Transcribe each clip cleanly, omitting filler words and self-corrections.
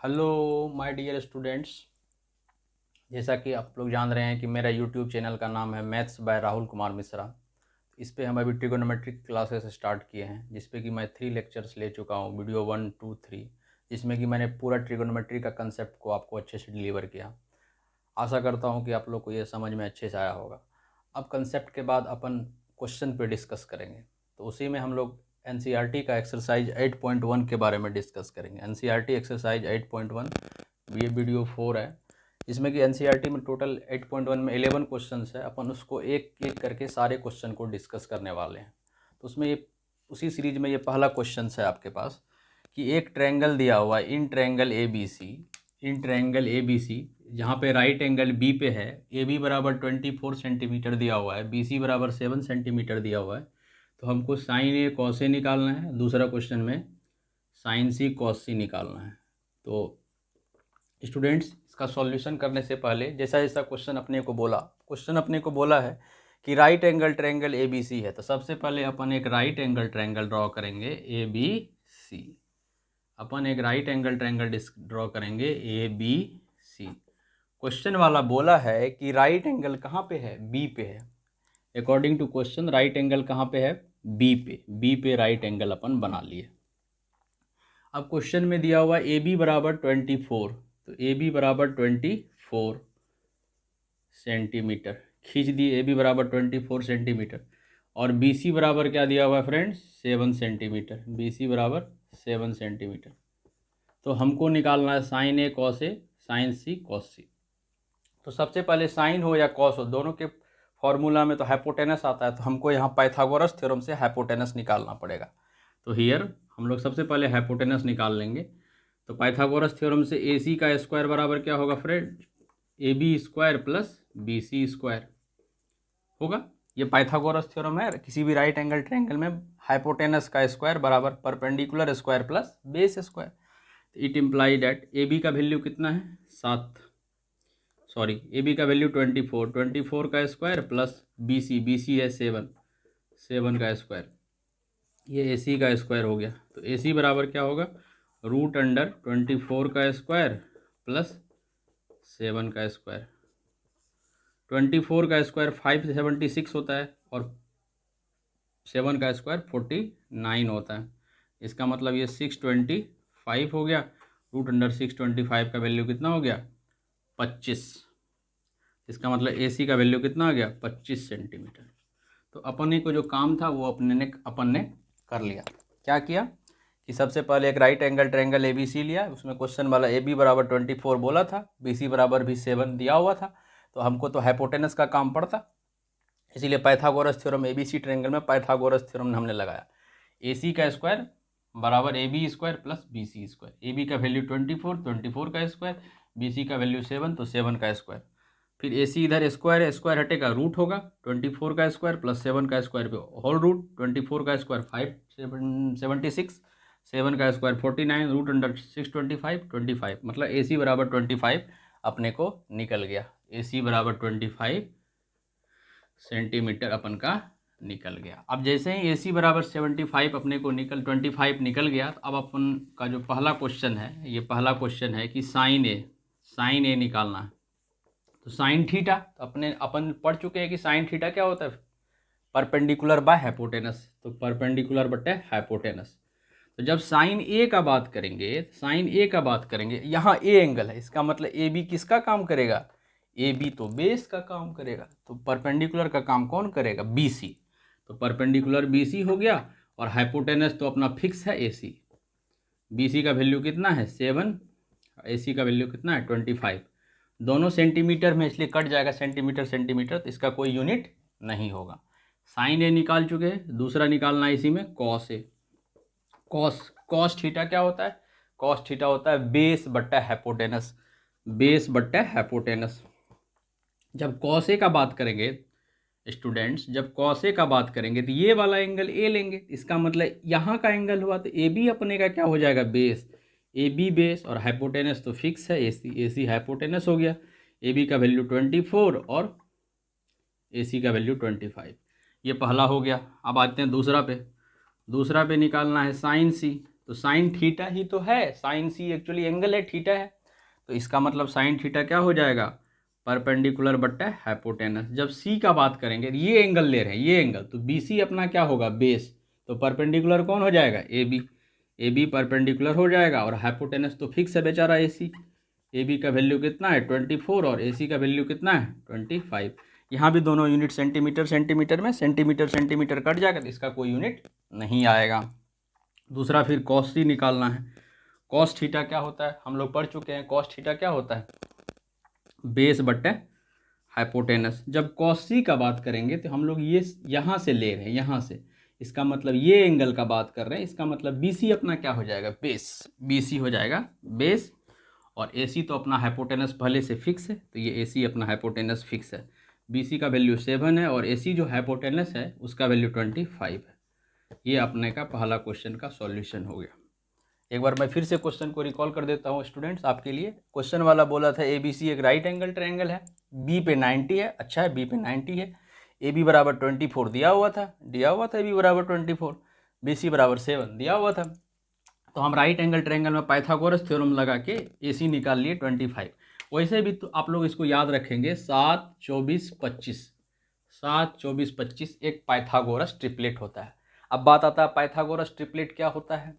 Hello my dear students. जैसा कि आप लोग जान रहे हैं कि मेरा यूट्यूब चैनल का नाम है मैथ्स बाय राहुल कुमार मिश्रा। इस पे हम अभी ट्रिगोनोमेट्रिक क्लासेस स्टार्ट किए हैं, जिस पे कि मैं 3 लेक्चर्स ले चुका हूँ, वीडियो 1, 2, 3, जिसमें कि मैंने पूरा ट्रिगोनोमेट्री का कंसेप्ट को आपको अच्छे से डिलीवर किया। आशा करता हूँ कि आप लोग को ये समझ में अच्छे से आया होगा। अब कंसेप्ट के बाद अपन क्वेश्चन पे डिस्कस करेंगे, तो उसी में हम लोग एनसीईआरटी का एक्सरसाइज 8.1 के बारे में डिस्कस करेंगे। एनसीईआरटी एक्सरसाइज 8.1, ये वीडियो 4 है। इसमें कि एनसीईआरटी में टोटल 8.1 में 11 क्वेश्चंस है। अपन उसको एक एक करके सारे क्वेश्चन को डिस्कस करने वाले हैं। तो उसमें ये उसी सीरीज में ये पहला क्वेश्चन है आपके पास कि एक ट्रायंगल दिया हुआ है, इन ट्रायंगल ए बी सी, जहाँ पे राइट एंगल बी पे है, ए बी बराबर 24 सेंटीमीटर दिया हुआ है, बी सी बराबर 7 सेंटीमीटर दिया हुआ है। तो हमको साइन ए कॉस ए निकालना है। दूसरा क्वेश्चन में साइन सी कॉस सी निकालना है। तो स्टूडेंट्स, इसका सॉल्यूशन करने से पहले जैसा जैसा क्वेश्चन अपने को बोला है कि right angle triangle A B C है, तो सबसे पहले अपन एक राइट एंगल ट्रायंगल ड्रॉ करेंगे ए बी सी। अपन एक राइट एंगल ट्रायंगल ड्रॉ करेंगे ए बी सी। क्वेश्चन वाला बोला है कि राइट एंगल कहाँ पे है, बी पे है। According to question right angle कहाँ पे है, बी पे राइट एंगल अपन बना लिए। अब क्वेश्चन में दिया हुआ ए बी बराबर 24, तो ए बी बराबर 24 सेंटीमीटर खींच दिए। ए बी बराबर 24 सेंटीमीटर। और बी सी बराबर क्या दिया हुआ है फ्रेंड्स, 7 सेंटीमीटर। बी सी बराबर 7 सेंटीमीटर। तो हमको निकालना है sign A cos a, sine C cos सी। तो सबसे पहले साइन हो या कॉस हो, दोनों के फॉर्मूला में तो हाइपोटेनस आता है, तो हमको यहाँ पाइथागोरस थ्योरम से हाइपोटेनस निकालना पड़ेगा। तो हियर हम लोग सबसे पहले हाइपोटेनस निकाल लेंगे। तो पाइथागोरस थ्योरम से ए सी का स्क्वायर बराबर क्या होगा friend, A B square plus B C square होगा। ये पाइथागोरस थ्योरम है, किसी भी राइट एंगल ट्रायंगल में हाइपोटेनस का स्क्वायर बराबर perpendicular square plus base square. It imply that A B का वैल्यू कितना है, 7, सॉरी ए बी का वैल्यू 24 का स्क्वायर प्लस बी सी है 7 का स्क्वायर, ये ए सी का स्क्वायर हो गया। तो ए सी बराबर क्या होगा, रूट अंडर 24 का स्क्वायर प्लस 7 का स्क्वायर। 24 का स्क्वायर 576 होता है और 7 का स्क्वायर 49 होता है। इसका मतलब ये 625 हो गया। रूट अंडर 625 का वैल्यू कितना हो गया, 25। इसका मतलब ए सी का वैल्यू कितना आ गया, 25 सेंटीमीटर। तो अपने को जो काम था वो अपन ने कर लिया। क्या किया कि सबसे पहले एक right angle triangle A B C लिया। उसमें क्वेश्चन वाला ए बी बराबर 24 बोला था, बी सी बराबर भी 7 दिया हुआ था, तो हमको तो हाइपोटेनस का काम पड़ता। इसीलिए Pythagoras theorem A B C triangle में पाइथागोरस थ्योरम हमने लगाया। ए सी का स्क्वायर बराबर A B square plus B C square. A B का वैल्यू 24 का स्क्वायर, बी सी का वैल्यू 7, तो 7 का स्क्वायर। फिर ए सी इधर स्क्वायर है, स्क्वायर हटेगा रूट होगा, 24 का स्क्वायर प्लस 7 का स्क्वायर पे होल रूट, 24 का स्क्वायर 576, 7 का स्क्वायर 49, रूट अंडर 625, मतलब ए सी बराबर 25 अपने को निकल गया। ए सी बराबर 25 सेंटीमीटर अपन का निकल गया। अब जैसे ही ए सी बराबर 75 अपने को 25 निकल गया, तो अब अपन का जो पहला क्वेश्चन है, ये पहला क्वेश्चन है कि साइन ए निकालना है। तो साइन थीटा, तो अपन पढ़ चुके हैं कि साइन थीटा क्या होता है, परपेंडिकुलर बाय हाइपोटेनस। तो परपेंडिकुलर बटे हाइपोटेनस। तो जब साइन ए का बात करेंगे, यहाँ ए एंगल है, इसका मतलब ए बी किसका काम करेगा, ए बी तो बेस का काम करेगा। तो परपेंडिकुलर का काम कौन करेगा, बी सी। तो परपेंडिकुलर बी सी हो गया, और हाइपोटेनस तो अपना फिक्स है ए सी। बी सी का वैल्यू कितना है 7, ए सी का वैल्यू कितना है 25। दोनों सेंटीमीटर में, इसलिए कट जाएगा सेंटीमीटर, तो इसका कोई यूनिट नहीं होगा। साइन ए निकाल चुके हैं। दूसरा निकालना है इसी में कॉस ए। कॉस थीटा क्या होता है, कॉस थीटा होता है बेस बट्टा हाइपोटेनस। जब कॉस ए का बात करेंगे स्टूडेंट्स, तो ये वाला एंगल ए लेंगे। इसका मतलब यहाँ का एंगल हुआ, तो ए बी अपने का क्या हो जाएगा, बेस। ए बी बेस और हाइपोटेनस तो फिक्स है, ए सी हाइपोटेनस हो गया। ए बी का वैल्यू 24 और ए सी का वैल्यू 25। ये पहला हो गया। अब आते हैं दूसरा पे निकालना है साइन सी। तो साइन थीटा ही तो है, साइन सी एक्चुअली एंगल है, थीटा है, तो इसका मतलब साइन थीटा क्या हो जाएगा, परपेंडिकुलर बट्टा हाइपोटेनस। जब सी का बात करेंगे, ये एंगल ले रहे हैं, ये एंगल, तो बी सी अपना क्या होगा, बेस, तो परपेंडिकुलर कौन हो जाएगा, ए बी परपेंडिकुलर हो जाएगा, और हाइपोटेनस तो फिक्स है बेचारा ए बी का वैल्यू कितना है 24 और ए सी का वैल्यू कितना है 25। यहाँ भी दोनों यूनिट सेंटीमीटर सेंटीमीटर में, सेंटीमीटर सेंटीमीटर कट जाएगा तो इसका कोई यूनिट नहीं आएगा। दूसरा फिर कॉस सी निकालना है। कॉस थीटा क्या होता है, हम लोग पढ़ चुके हैं, कॉस थीटा क्या होता है, बेस बट्टे हाइपोटेनस। जब कॉस सी का बात करेंगे तो हम लोग ये यहाँ से ले रहे हैं, यहाँ से, इसका मतलब ये एंगल का बात कर रहे हैं, इसका मतलब बी सी अपना क्या हो जाएगा, बेस, बी सी हो जाएगा बेस, और ए सी तो अपना हाइपोटेनस पहले से फिक्स है, तो ये ए सी अपना हाइपोटेनस फिक्स है, बी सी का वैल्यू 7 है और ए सी जो हाइपोटेनस है उसका वैल्यू 25 है। ये अपने का पहला क्वेश्चन का सॉल्यूशन हो गया। एक बार मैं फिर से क्वेश्चन को रिकॉल कर देता हूँ स्टूडेंट्स आपके लिए। क्वेश्चन वाला बोला था ए बी सी एक राइट एंगल ट्रायंगल है, बी पे 90 है, अच्छा है, बी पे 90 है, ए बी बराबर 24 दिया हुआ था ए बी बराबर 24, बी सी बराबर 7 दिया हुआ था। तो हम राइट एंगल ट्रायंगल में पाइथागोरस थ्योरम लगा के ए सी निकाल लिए 25। वैसे भी तो आप लोग इसको याद रखेंगे 7 24 25, 7 24 25 एक पाइथागोरस ट्रिपलेट होता है। अब बात आता है पाइथागोरस ट्रिपलेट क्या होता है।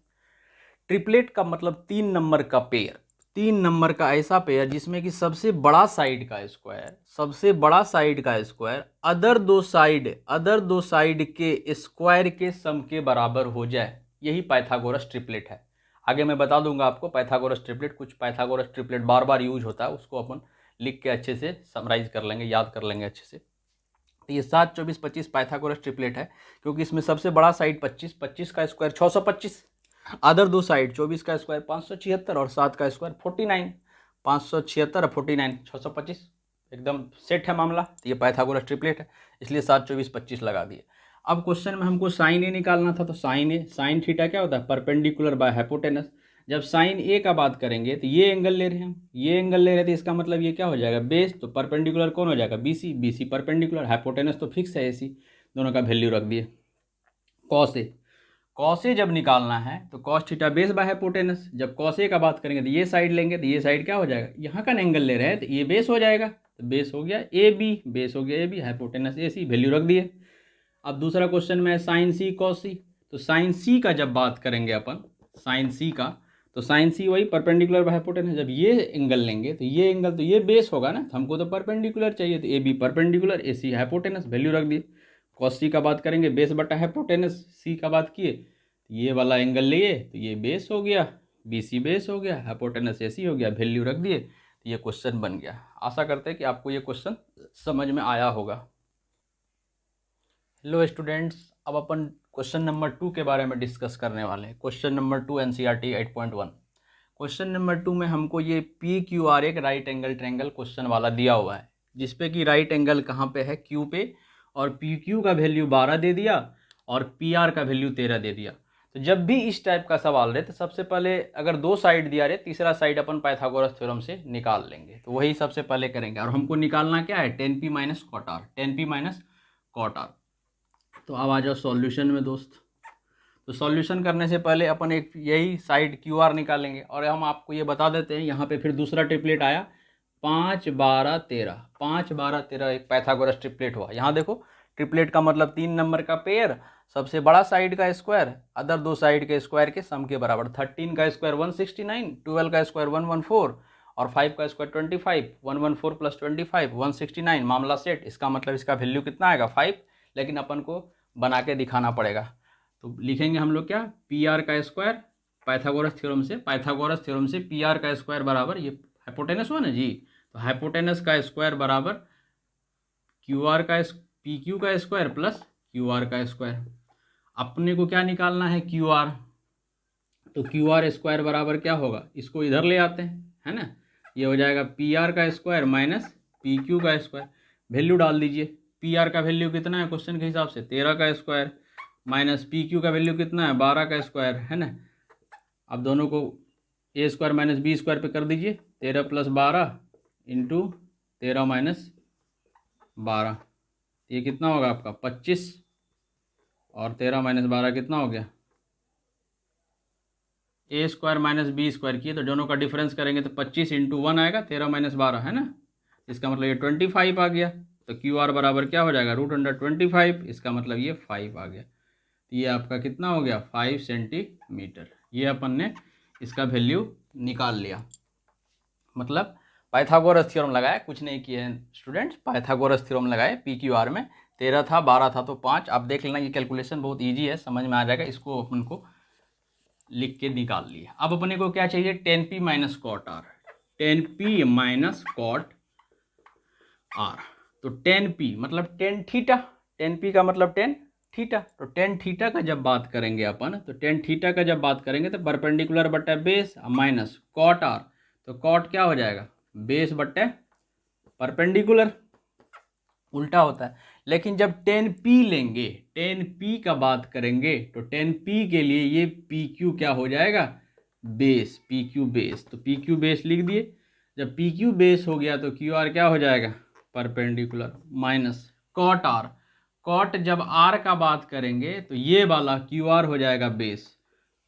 ट्रिपलेट का मतलब 3 नंबर का पेयर, 3 नंबर का ऐसा पेयर जिसमें कि सबसे बड़ा साइड का स्क्वायर, सबसे बड़ा साइड का स्क्वायर अदर दो साइड के स्क्वायर के सम के बराबर हो जाए, यही पाइथागोरस ट्रिपलेट है। आगे मैं बता दूंगा आपको पाइथागोरस ट्रिपलेट, कुछ पाइथागोरस ट्रिपलेट बार बार यूज होता है, उसको अपन लिख के अच्छे से समराइज कर लेंगे, याद कर लेंगे अच्छे से। तो ये 7 24 25 पाइथागोरस ट्रिपलेट है, क्योंकि इसमें सबसे बड़ा साइड 25, 25 का स्क्वायर 625, अदर दो साइड 24 का स्क्वायर 576 और 7 का स्क्वायर 49, 576 और 49 625, एकदम सेट है मामला। तो ये पाइथागोरस ट्रिपलेट है, इसलिए 7 24 25 लगा दिए। अब क्वेश्चन में हमको साइन ए निकालना था, तो साइन थीटा क्या होता है, परपेंडिकुलर बाय हाइपोटेनस। जब साइन ए का बात करेंगे तो ये एंगल ले रहे हैं हम, ये एंगल ले रहे हैं, तो इसका मतलब ये क्या हो जाएगा, बेस, तो परपेंडिकुलर कौन हो जाएगा, बी सी परपेंडिकुलर, हाइपोटेनस तो फिक्स है ए सी, दोनों का वैल्यू रख दिए। कॉस ए जब निकालना है तो cos theta base by hypotenuse. जब कॉस ए का बात करेंगे तो ये साइड लेंगे, तो ये साइड क्या हो जाएगा, यहाँ का एंगल ले रहे हैं तो ये बेस हो जाएगा, तो बेस हो गया ए बी, बेस हो गया A B, hypotenuse A C, value रख दिए। अब दूसरा क्वेश्चन में साइन सी कॉस सी, तो साइन सी का जब बात करेंगे अपन, साइन सी का, तो साइन सी वही परपेंडिकुलर बाय हाइपोटेनस। जब ये एंगल लेंगे तो ये एंगल, तो ये बेस होगा ना, तो हमको तो परपेंडिकुलर चाहिए, तो A B perpendicular, A C hypotenuse, value रख दिए। कॉस सी का बात करेंगे बेस बटा हाइपोटेनस, सी का बात किए तो ये वाला एंगल लिए, तो ये बेस हो गया, बी सी बेस हो गया, हाइपोटेनस ए सी हो गया, वैल्यू रख दिए, तो ये क्वेश्चन बन गया। आशा करते हैं कि आपको ये क्वेश्चन समझ में आया होगा। हेलो स्टूडेंट्स, अब अपन क्वेश्चन नंबर 2 के बारे में डिस्कस करने वाले हैं। Question number 2 NCERT 8.1। Question number 2 में हमको ये पी क्यू आर एक राइट एंगल ट्रायंगल क्वेश्चन वाला दिया हुआ है, जिसपे कि राइट एंगल कहाँ पे है, क्यू पे, और पी क्यू का वैल्यू 12 दे दिया और पी आर का वैल्यू 13 दे दिया। तो जब भी इस टाइप का सवाल रहे तो सबसे पहले अगर दो साइड दिया रहे, तीसरा साइड अपन पाइथागोरस थ्योरम से निकाल लेंगे, तो वही सबसे पहले करेंगे। और हमको निकालना क्या है, 10p minus cot R, 10p minus cot R. तो अब आ जाओ सॉल्यूशन में दोस्त। तो सॉल्यूशन करने से पहले अपन एक यही साइड क्यू आर निकालेंगे, और हम आपको ये बता देते हैं, यहाँ पे फिर दूसरा ट्रिपलेट आया 5 12 13, 5 12 13 एक पाइथागोरस ट्रिपलेट हुआ। यहाँ देखो ट्रिपलेट का मतलब 3 नंबर का पेयर, सबसे बड़ा साइड का स्क्वायर अदर दो साइड के स्क्वायर के सम के बराबर। 13 का स्क्वायर 169, 12 का स्क्वायर 114 और 5 का स्क्वायर 25, 114 प्लस 25 169, मामला सेट। इसका मतलब इसका वैल्यू कितना आएगा 5, लेकिन अपन को बना के दिखाना पड़ेगा। तो लिखेंगे हम लोग क्या, पी आर का स्क्वायर पाइथागोरस थ्योरम से पी आर का स्क्वायर बराबर, ये हाइपोटेनस हुआ ना जी, तो हाइपोटेनस का स्क्वायर बराबर क्यू आर का, पी क्यू का स्क्वायर प्लस क्यू आर का स्क्वायर। अपने को क्या निकालना है, क्यू आर, तो क्यू आर स्क्वायर बराबर क्या होगा, इसको इधर ले आते हैं, है ना, ये हो जाएगा पी आर का स्क्वायर माइनस पी क्यू का स्क्वायर। वैल्यू डाल दीजिए, पी आर का वैल्यू कितना है क्वेश्चन के हिसाब से 13 का स्क्वायर, माइनस पी क्यू का वैल्यू कितना है 12 का स्क्वायर, है ना। अब दोनों को ए स्क्वायर माइनस बी स्क्वायर पे कर दीजिए, 13 प्लस 12 इंटू 13 माइनस 12, ये कितना होगा आपका 25, और 13 माइनस 12 कितना हो गया ए स्क्वायर माइनस बी स्क्वायर किए, तो दोनों का डिफरेंस करेंगे तो 25 इंटू 1 आएगा, 13 माइनस 12 है ना, इसका मतलब ये 25 आ गया। तो क्यू आर बराबर क्या हो जाएगा, √25, इसका मतलब ये 5 आ गया। तो ये आपका कितना हो गया, 5 सेंटीमीटर। ये अपन ने इसका वैल्यू निकाल लिया, मतलब पाइथागोरस थ्योरम लगाया, कुछ नहीं किए हैं स्टूडेंट्स, पाइथागोरस थ्योरम लगाए। पी क्यू आर में 13 था, 12 था तो 5। आप देख लेना, ये कैलकुलेशन बहुत ईजी है, समझ में आ जाएगा। इसको अपन को लिख के निकाल लिया। अब अपने को क्या चाहिए, 10p minus cot R, 10p minus cot R. तो 10p मतलब 10 थीटा, 10p का मतलब 10 थीटा। तो 10 थीटा का जब बात करेंगे अपन, तो 10 थीटा का जब बात करेंगे तो परपेंडिकुलर बट्टा बेस माइनस कॉट आर। तो कॉट क्या हो जाएगा, बेस बट्टे परपेंडिकुलर, उल्टा होता है। लेकिन जब 10p लेंगे, 10p का बात करेंगे, तो 10p के लिए ये pq क्या हो जाएगा, बेस, pq बेस। तो pq बेस लिख दिए। जब pq बेस हो गया तो qr क्या हो जाएगा, perpendicular minus cot R. Cot जब r का बात करेंगे तो ये वाला qr हो जाएगा बेस,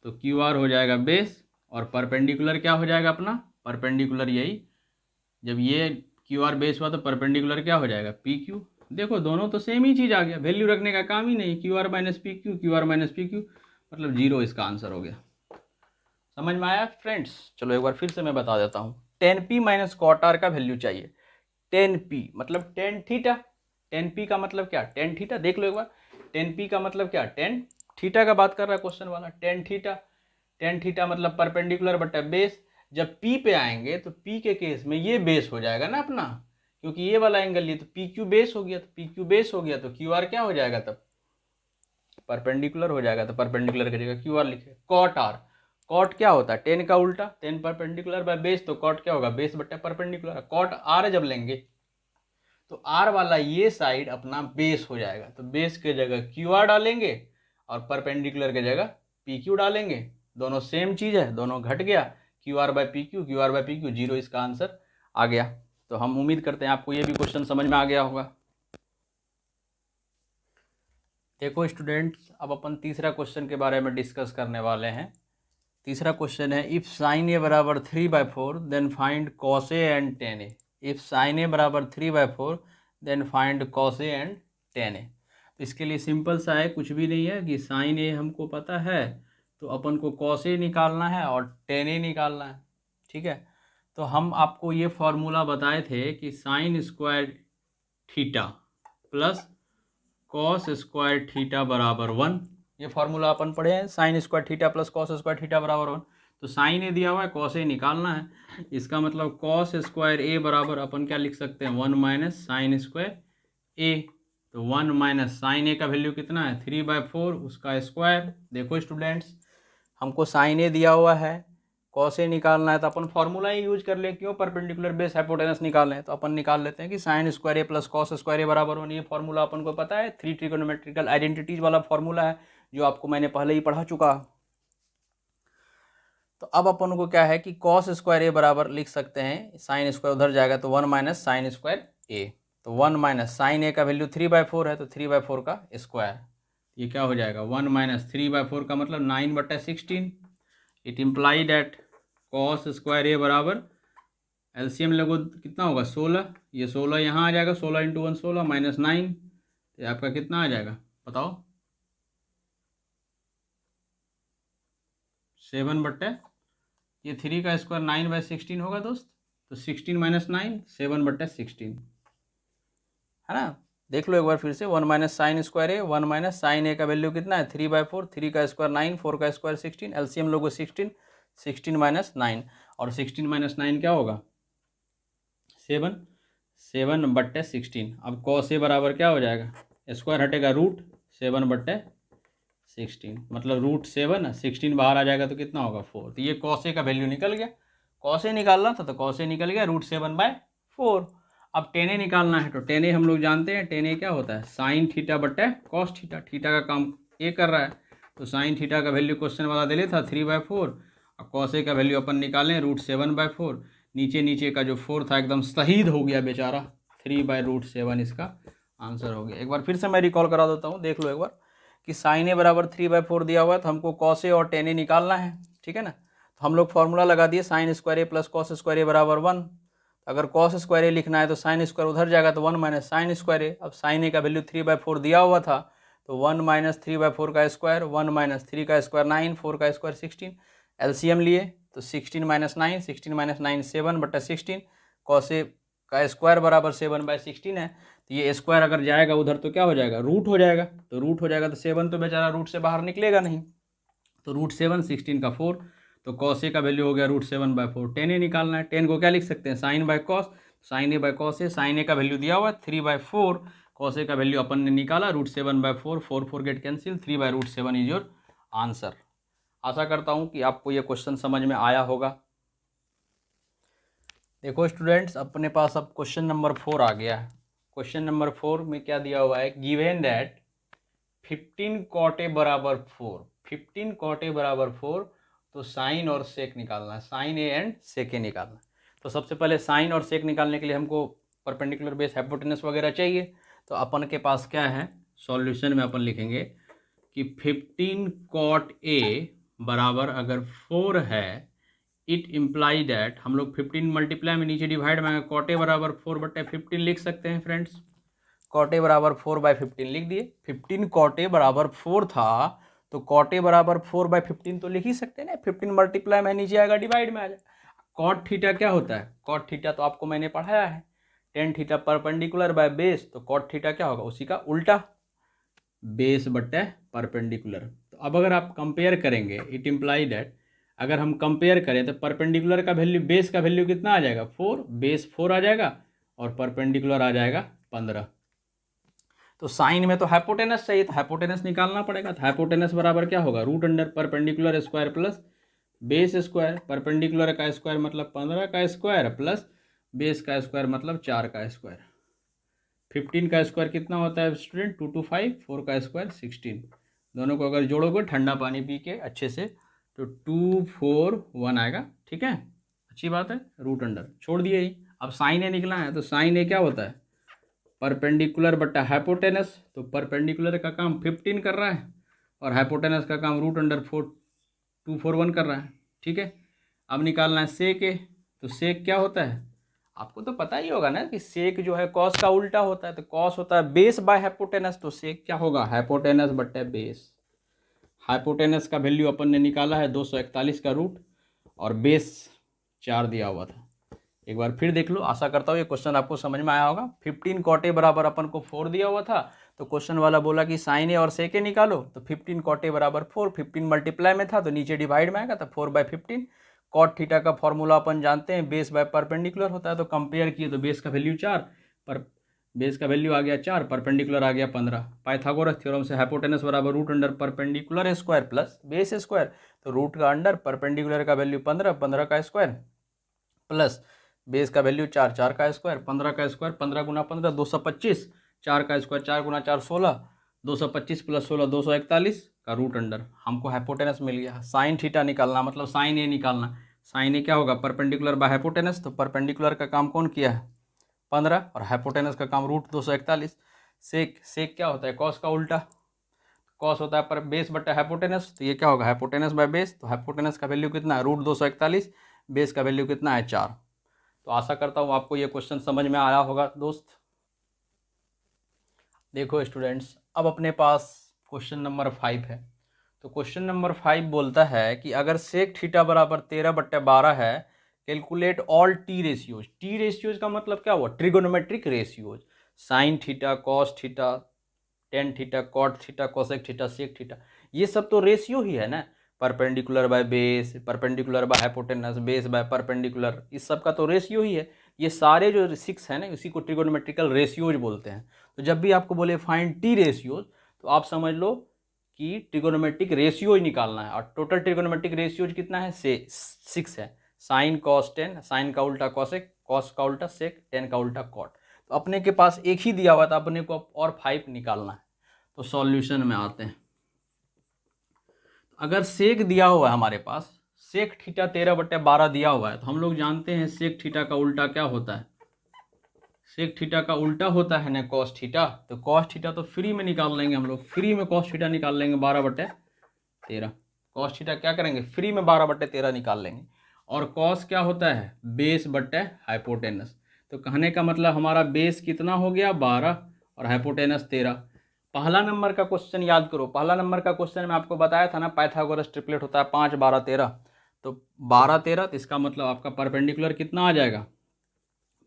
तो qr हो जाएगा बेस, और परपेंडिकुलर क्या हो जाएगा अपना, परपेंडिकुलर यही, जब ये क्यू आर बेस हुआ तो परपेंडिकुलर क्या हो जाएगा, पी क्यू। देखो दोनों तो सेम ही चीज़ आ गया, वैल्यू रखने का काम ही नहीं, Q R minus P Q, Q R minus P Q, मतलब 0 इसका आंसर हो गया। समझ में आया फ्रेंड्स? चलो एक बार फिर से मैं बता देता हूँ। 10p माइनस कॉट आर का वैल्यू चाहिए। 10p मतलब 10 थीटा, 10p का मतलब क्या, 10 थीटा। देख लो एक बार, 10p का मतलब क्या, 10 थीटा का बात कर रहा है क्वेश्चन वाला, 10 थीटा। 10 थीटा मतलब परपेंडिकुलर बटा बेस। जब p पे आएंगे तो p के केस में ये बेस हो जाएगा ना अपना, क्योंकि ये वाला एंगल ये, तो पी क्यू बेस हो गया, तो पी क्यू बेस हो गया तो क्यू आर क्या हो जाएगा, तब परपेंडिकुलर हो जाएगा। तो परपेंडिकुलर की जगह क्यू आर लिखे। कॉट आर, कॉट क्या होता है, 10 का उल्टा, 10 परपेंडिकुलर बाय बेस, तो कॉट क्या होगा, बेस बट्टा परपेंडिकुलर। कॉट आर जब लेंगे तो आर वाला ये साइड अपना बेस हो जाएगा, तो बेस के जगह क्यू आर डालेंगे और परपेंडिकुलर के जगह पी क्यू डालेंगे। दोनों सेम चीज़ है, दोनों घट गया, Q R by P Q, Q R by P Q, 0 इसका आंसर आ गया। तो हम उम्मीद करते हैं आपको ये भी क्वेश्चन समझ में आ गया होगा। देखो स्टूडेंट्स, अब अपन तीसरा क्वेश्चन के बारे में डिस्कस करने वाले हैं। तीसरा क्वेश्चन है, इफ साइन ए बराबर 3/4 then find cos a and tan a. If sine a बराबर 3/4 then find cos a and tan a. तो इसके लिए सिंपल सा है, कुछ भी नहीं है कि साइन ए हमको पता है, तो अपन को कॉस ए निकालना है और टेन ए निकालना है, ठीक है। तो हम आपको ये फॉर्मूला बताए थे कि sine square theta plus cos square theta बराबर 1। ये फॉर्मूला अपन पढ़े हैं, sine square theta plus cos square theta बराबर 1। तो साइन ए दिया हुआ है, कॉस ए निकालना है। इसका मतलब कॉस स्क्वायर ए बराबर अपन क्या लिख सकते हैं, 1 माइनस साइन स्क्वायर ए। तो 1 माइनस साइन ए का वैल्यू कितना है, 3/4, उसका स्क्वायर। देखो स्टूडेंट्स, हमको साइन ए दिया हुआ है, कॉस ए निकालना है, तो अपन फॉर्मूला ही यूज कर ले, क्यों, परपेंडिकुलर बेस हाइपोटेनस निकालना है, तो अपन निकाल लेते हैं कि sign square A plus cos square a बराबर 1। ये फॉर्मूला अपन को पता है, 3 ट्रिगोनोमेट्रिकल आइडेंटिटीज वाला फॉर्मूला है, जो आपको मैंने पहले ही पढ़ा चुका। तो अब अपन को क्या है कि कॉस स्क्वायर ए बराबर लिख सकते हैं, साइन स्क्वायर उधर जाएगा तो 1 माइनस साइन स्क्वायर ए। तो 1 माइनस साइन ए का वैल्यू 3/4 है, तो 3/4 का स्क्वायर, ये क्या हो जाएगा, 1 माइनस 3/4 का मतलब 9/16। It imply that cos square a बराबर, एलसीएम लगो कितना होगा, 16। ये 16 यहाँ आ जाएगा, 16 इंटू 1 16 माइनस 9, तो आपका कितना आ जाएगा बताओ, 7/, ये 3 का स्क्वायर 9/16 होगा दोस्त, तो 16 माइनस 9 7/16 है ना। देख लो एक बार फिर से, 1 minus sine square A, 1 minus sine a का वैल्यू कितना है, 3/4, 3 का स्क्वायर 9, 4 का स्क्वायर 16, एलसीएम लोगो 16, 16 माइनस 9, और 16 माइनस 9 क्या होगा, 7, 7/16। अब कॉस ए बराबर क्या हो जाएगा, स्क्वायर हटेगा √7/16, मतलब √7, 16 बाहर आ जाएगा तो कितना होगा 4। तो ये कॉस ए का वैल्यू निकल गया, कॉस ए निकालना था तो कॉस ए निकल गया √7/4। अब टेन ए निकालना है, तो टेन ए हम लोग जानते हैं, टेन ए क्या होता है, साइन थीटा बट्टे कॉस थीटा, थीटा का काम ए कर रहा है, तो साइन थीटा का वैल्यू क्वेश्चन वाला दे था 3/4, और कॉस ए का वैल्यू अपन निकालें √7/4। नीचे नीचे का जो 4 था एकदम शहीद हो गया बेचारा, 3/√7 इसका आंसर हो गया। एक बार फिर से मैं रिकॉल करा देता हूँ, देख लो एक बार कि साइन ए बराबर 3/4 दिया हुआ है, तो हमको कॉस ए और टेन ए निकालना है, ठीक है ना। हम लोग फॉर्मूला लगा दिए sign square A plus cos square a बराबर 1। अगर कॉस स्क्वायर ए लिखना है तो साइन स्क्वायर उधर जाएगा तो 1 माइनस साइन स्क्वायर ए। अब साइन ए का वैल्यू 3/4 दिया हुआ था तो 1 माइनस 3/4 का स्क्वायर, 1 माइनस 3 का स्क्वायर 9, 4 का स्क्वायर 16। एलसीएम लिए तो 16 माइनस 9, 16 माइनस 9 7/16। कॉस ए का स्क्वायर बराबर 7/16 है, तो ये स्क्वायर अगर जाएगा उधर तो क्या हो जाएगा, रूट हो जाएगा। तो रूट हो जाएगा तो 7 तो बेचारा रूट से बाहर निकलेगा नहीं, तो √7, 16 का 4, तो कॉस ए का वैल्यू हो गया √7/4। टेन ए निकालना है, टेन को क्या लिख सकते हैं, sine by cos, sine a by cos a. Sine a का वैल्यू दिया हुआ है 3/4, कॉस ए का वैल्यू अपन ने निकाला √7/4, 4 get cancel, 3/√7 is your answer. आशा करता हूँ कि आपको ये क्वेश्चन समझ में आया होगा। देखो स्टूडेंट्स, अपने पास अब क्वेश्चन नंबर 4 आ गया है। क्वेश्चन नंबर 4 में क्या दिया हुआ है, गिवन दैट 15 cot a बराबर 4, 15 cot a बराबर 4, तो साइन और सेक निकालना है, साइन ए एंड सेक ए निकालना है। तो सबसे पहले साइन और सेक निकालने के लिए हमको परपेंडिकुलर बेस हाइपोटेनस वगैरह चाहिए। तो अपन के पास क्या है, सॉल्यूशन में अपन लिखेंगे कि 15 cot a बराबर अगर 4 है, इट इम्प्लाई दैट, हम लोग 15 मल्टीप्लाई में नीचे डिवाइड में cot a बराबर 4/15 लिख सकते हैं फ्रेंड्स। cot a बराबर 4/15 लिख दिए। 15 cot a बराबर 4 था तो cot a बराबर 4/15 तो लिख ही सकते हैं ना। 15 मल्टीप्लाई में नीचे आएगा, डिवाइड में आ जाएगा। cot थीटा क्या होता है, cot थीटा तो आपको मैंने पढ़ाया है, tan theta perpendicular by base, तो cot थीटा क्या होगा, उसी का उल्टा, बेस बट्टे परपेंडिकुलर। तो अब अगर आप कंपेयर करेंगे, इट इम्प्लाई दैट, अगर हम कंपेयर करें तो परपेंडिकुलर का वैल्यू, बेस का वैल्यू कितना आ जाएगा, 4, बेस 4 आ जाएगा और परपेंडिकुलर आ जाएगा 15। तो साइन में तो हाइपोटेनस चाहिए, तो हाइपोटेनस निकालना पड़ेगा। तो हाइपोटेनस बराबर क्या होगा, root under perpendicular square plus base square. Perpendicular का स्क्वायर मतलब 15 का स्क्वायर प्लस बेस का स्क्वायर मतलब 4 का स्क्वायर। 15 का स्क्वायर कितना होता है स्टूडेंट, 2 2 5, 4 का स्क्वायर 16। दोनों को अगर जोड़ोगे ठंडा पानी पी के अच्छे से तो 2 4 1 आएगा, ठीक है, अच्छी बात है। रूट अंडर छोड़ दिए ही। अब साइन ए निकला है, तो साइन ए क्या होता है, परपेंडिकुलर बट्टा हाइपोटेनस। तो परपेंडिकुलर का काम 15 कर रहा है और हाइपोटेनस का काम रूट अंडर 241 कर रहा है, ठीक है। अब निकालना है सेक ए। तो सेक क्या होता है, आपको तो पता ही होगा ना कि सेक जो है कॉस का उल्टा होता है, तो कॉस होता है बेस बाय हाइपोटेनस, तो सेक क्या होगा, हाइपोटेनस बट्टे बेस। हाइपोटेनस का वैल्यू अपन ने निकाला है 241 का रूट और बेस 4 दिया हुआ था। एक बार फिर देख लो, आशा करता हूँ ये क्वेश्चन आपको समझ में आया होगा। 15 cot a बराबर अपन को 4 दिया हुआ था, तो क्वेश्चन वाला बोला कि साइन ए और सेक ए निकालो, तो 15 cot a बराबर 4, 15 मल्टीप्लाई में था तो नीचे डिवाइड में आएगा, तो 4/15। cot थीटा का फॉर्मूला अपन जानते हैं, बेस बाय परपेंडिकुलर होता है, तो कंपेयर किए तो बेस का वैल्यू 4, पर बेस का वैल्यू आ गया 4, परपेंडिकुलर आ गया 15। पाइथागोरस थ्योरम से हाइपोटेनस बराबर root under perpendicular square plus base square, तो रूट का अंडर परपेंडिकुलर का वैल्यू 15, 15 का स्क्वायर प्लस बेस का वैल्यू 4, 4 का स्क्वायर, 15 का स्क्वायर, 15 गुना 15 225, 4 का स्क्वायर 4 गुना 4 16, 225 प्लस 16 241 का रूट अंडर। हमको हाइपोटेनस मिल गया। साइन थीटा निकालना मतलब साइन ए निकालना। साइन ए क्या होगा, परपेंडिकुलर बाय हाइपोटेनस, तो परपेंडिकुलर का काम कौन किया है, 15, और हाइपोटेनस का काम रूट 241। सेक, सेक क्या होता है, कॉस का उल्टा, कॉस होता है पर बेस बट्टा हाइपोटेनस, तो ये क्या होगा, हाइपोटेनस बाय बेस। तो हाइपोटेनस का वैल्यू कितना है, रूट 241, बेस का वैल्यू कितना है 4। तो आशा करता हूँ आपको ये क्वेश्चन समझ में आया होगा दोस्त। देखो स्टूडेंट्स, अब अपने पास क्वेश्चन नंबर 5 है। तो क्वेश्चन नंबर 5 बोलता है कि अगर सेक थीटा बराबर 13/12 है, calculate all T ratios. T ratios का मतलब क्या हुआ, trigonometric ratios. Sine theta, cos theta, tan theta, cot theta, cosec theta, sec theta, ये सब तो रेशियो ही है ना। Perpendicular by base, perpendicular by hypotenuse, base by perpendicular, इस सब का तो रेशियो ही है। ये सारे जो 6 है ना, इसी को ट्रिगोनोमेट्रिकल रेशियोज बोलते हैं। तो जब भी आपको बोले फाइंड टी रेशियोज, तो आप समझ लो कि ट्रिगोनोमेट्रिक रेशियोज निकालना है। और टोटल ट्रिगोनोमेट्रिक रेशियोज कितना है, 6 है। साइन कॉस टेन, साइन का उल्टा कॉसेक, कॉस का उल्टा सेक, टेन का उल्टा कॉट। तो अपने के पास एक ही दिया हुआ था, अपने को और 5 निकालना है। तो सॉल्यूशन में आते हैं। अगर सेक दिया हुआ है हमारे पास, सेक थीटा 13/12 दिया हुआ है, तो हम लोग जानते हैं सेक थीटा का उल्टा क्या होता है, सेक थीटा का उल्टा होता है ना कॉस थीटा। तो कॉस थीटा तो फ्री में निकाल लेंगे हम लोग, फ्री में कॉस थीटा निकाल लेंगे 12/13। कॉस थीटा क्या करेंगे, फ्री में 12/13 निकाल लेंगे। और कॉस क्या होता है, बेस बट्टे हाइपोटेनस। तो कहने का मतलब हमारा बेस कितना हो गया 12 और हाइपोटेनस 13। पहला नंबर का क्वेश्चन याद करो, पहला नंबर का क्वेश्चन मैं आपको बताया था ना, पाइथागोरस ट्रिपलेट होता है 5 12 13। तो 12 13, तो इसका मतलब आपका परपेंडिकुलर कितना आ जाएगा,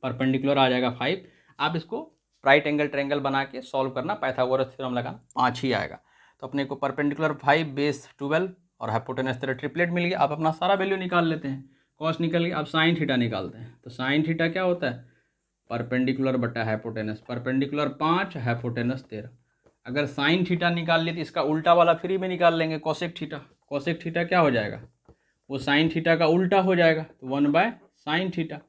परपेंडिकुलर आ जाएगा 5। आप इसको राइट एंगल ट्रायंगल बना के सॉल्व करना, पाइथागोरस थ्योरम लगाना, 5 ही आएगा। तो अपने को परपेंडिकुलर 5 बेस 12 और हाइपोटेनस 13 ट्रिपलेट मिल गया। आप अपना सारा वैल्यू निकाल लेते हैं, कॉस निकल गया। अब साइन थीटा निकालते हैं। तो साइन थीटा क्या होता है, परपेंडिकुलर बटा हाइपोटेनस, परपेंडिकुलर 5 हाइपोटेनस 13। अगर साइन थीटा निकाल लिए तो इसका उल्टा वाला फ्री में निकाल लेंगे, कोसेक थीटा। कोसेक थीटा क्या हो जाएगा, वो साइन थीटा का उल्टा हो जाएगा, तो 1/sin थीटा।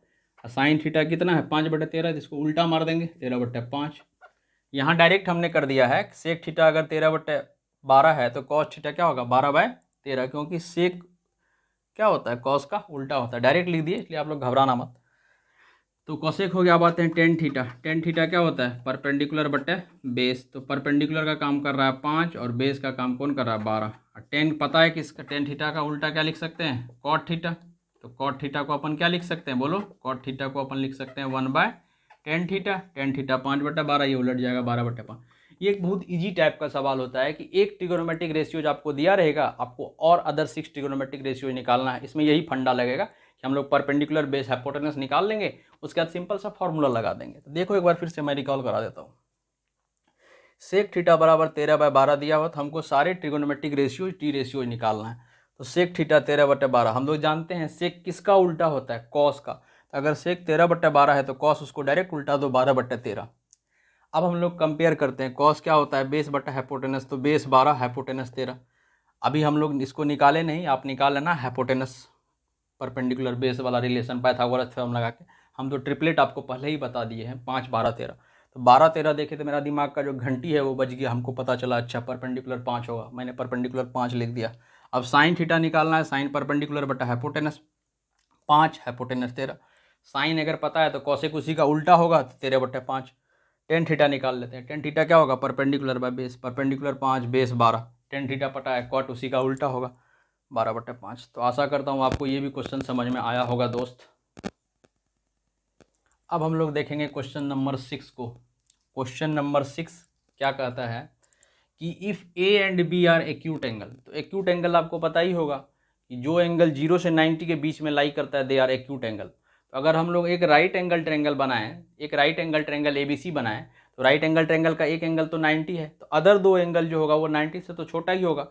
साइन थीटा कितना है 5/13, इसको उल्टा मार देंगे 13/5। यहाँ डायरेक्ट हमने कर दिया है, सेक थीटा अगर 13/12 है तो कॉस थीटा क्या होगा 12/13, क्योंकि सेक क्या होता है, कॉस का उल्टा होता है। डायरेक्ट लिख दिए, इसलिए आप लोग घबराना मत। तो कोसेक हो गया। अब आते हैं टेन थीटा। टेन थीटा क्या होता है, परपेंडिकुलर बटे बेस। तो परपेंडिकुलर का काम कर रहा है 5 और बेस का काम कौन कर रहा है 12। और टेन पता है कि इसका टेन थीटा का उल्टा क्या लिख सकते हैं, कॉट थीटा। तो कॉट थीटा को अपन क्या लिख सकते हैं, बोलो। कॉट थीटा को अपन लिख सकते हैं 1/tan थीटा। टेन थीटा 5/12, ये उलट जाएगा 12/5। ये एक बहुत इजी टाइप का सवाल होता है कि एक ट्रिगोनोमेट्रिक रेशियोज आपको दिया रहेगा, आपको और अदर 6 ट्रिगोनोमेट्रिक रेशियोज निकालना है। इसमें यही फंडा लगेगा कि हम लोग परपेंडिकुलर बेस हाइपोटेनस निकाल लेंगे, उसके बाद सिंपल सा फॉर्मूला लगा देंगे। तो देखो एक बार फिर से मैं रिकॉल करा देता हूँ। सेक थीटा बराबर 13/12 दिया हुआ, तो हमको सारे ट्रिगोनोमेट्रिक रेशियोज टी रेशियोज निकालना है। तो सेक थीटा 13/12, हम लोग जानते हैं सेक किसका उल्टा होता है, कॉस का। तो अगर सेक 13/12 है तो कॉस उसको डायरेक्ट उल्टा दो 12/13। अब हम लोग कंपेयर करते हैं, कॉस क्या होता है बेस बटा हाइपोटेनस, तो बेस 12 हाइपोटेनस 13। अभी हम लोग इसको निकाले नहीं, आप निकाल लेना हाइपोटेनस परपेंडिकुलर बेस वाला रिलेशन पाइथागोरस थ्योरम लगा के। हम तो ट्रिपलेट आपको पहले ही बता दिए हैं 5 12 13। तो 12 13 देखे तो मेरा दिमाग का जो घंटी है वो बज गया, हमको पता चला अच्छा परपेंडिकुलर 5 होगा, मैंने परपेंडिकुलर 5 लिख दिया। अब साइन थीटा निकालना है, साइन परपेंडिकुलर बटा हाइपोटेनस 5 हाइपोटेनस 13। साइन अगर पता है तो कॉसेक उसी का उल्टा होगा, तो 13/5। टेन थीटा निकाल लेते हैं। टेन थीटा क्या होगा, perpendicular by base, perpendicular 5 base 12। Tan theta पता है, कॉट उसी का उल्टा होगा 12/5। तो आशा करता हूँ आपको ये भी क्वेश्चन समझ में आया होगा दोस्त। अब हम लोग देखेंगे क्वेश्चन नंबर 6 को। क्वेश्चन नंबर 6 क्या कहता है कि if A and B are acute angle. तो एक्यूट एंगल आपको पता ही होगा कि जो एंगल 0 से 90 के बीच में लाई करता है, दे आर एक्यूट एंगल। तो अगर हम लोग एक राइट एंगल ट्रायंगल बनाएं, एक राइट एंगल ट्रायंगल ABC बनाएं, तो राइट एंगल ट्रायंगल का एक एंगल तो 90 है, तो अदर दो एंगल जो होगा वो 90 से तो छोटा ही होगा।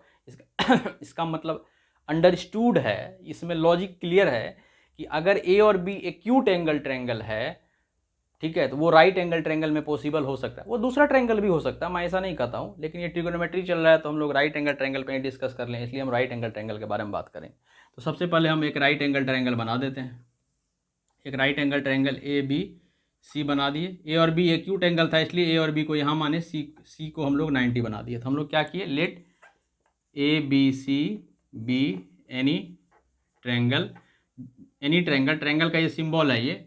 इसका मतलब अंडरस्टूड है, इसमें लॉजिक क्लियर है कि अगर ए और बी एक्यूट एंगल ट्रायंगल है, ठीक है, तो वो राइट एंगल ट्रायंगल में पॉसिबल हो सकता है। वो दूसरा ट्रायंगल भी हो सकता है, मैं ऐसा नहीं कहता हूँ, लेकिन ये ट्रिगोनोमेट्री चल रहा है तो हम लोग राइट एंगल ट्रायंगल पे ही डिस्कस कर लें, इसलिए हम राइट एंगल ट्रायंगल के बारे में बात करें। तो सबसे पहले हम एक राइट एंगल ट्रायंगल बना देते हैं। एक राइट एंगल ट्रायंगल ABC बना दिए। ए और बी एक्यूट एंगल था, इसलिए ए और बी को यहाँ माने, सी को हम लोग 90 बना दिए। तो हम लोग क्या किए, let ABC be any triangle, any triangle, triangle का ये सिंबल है ये,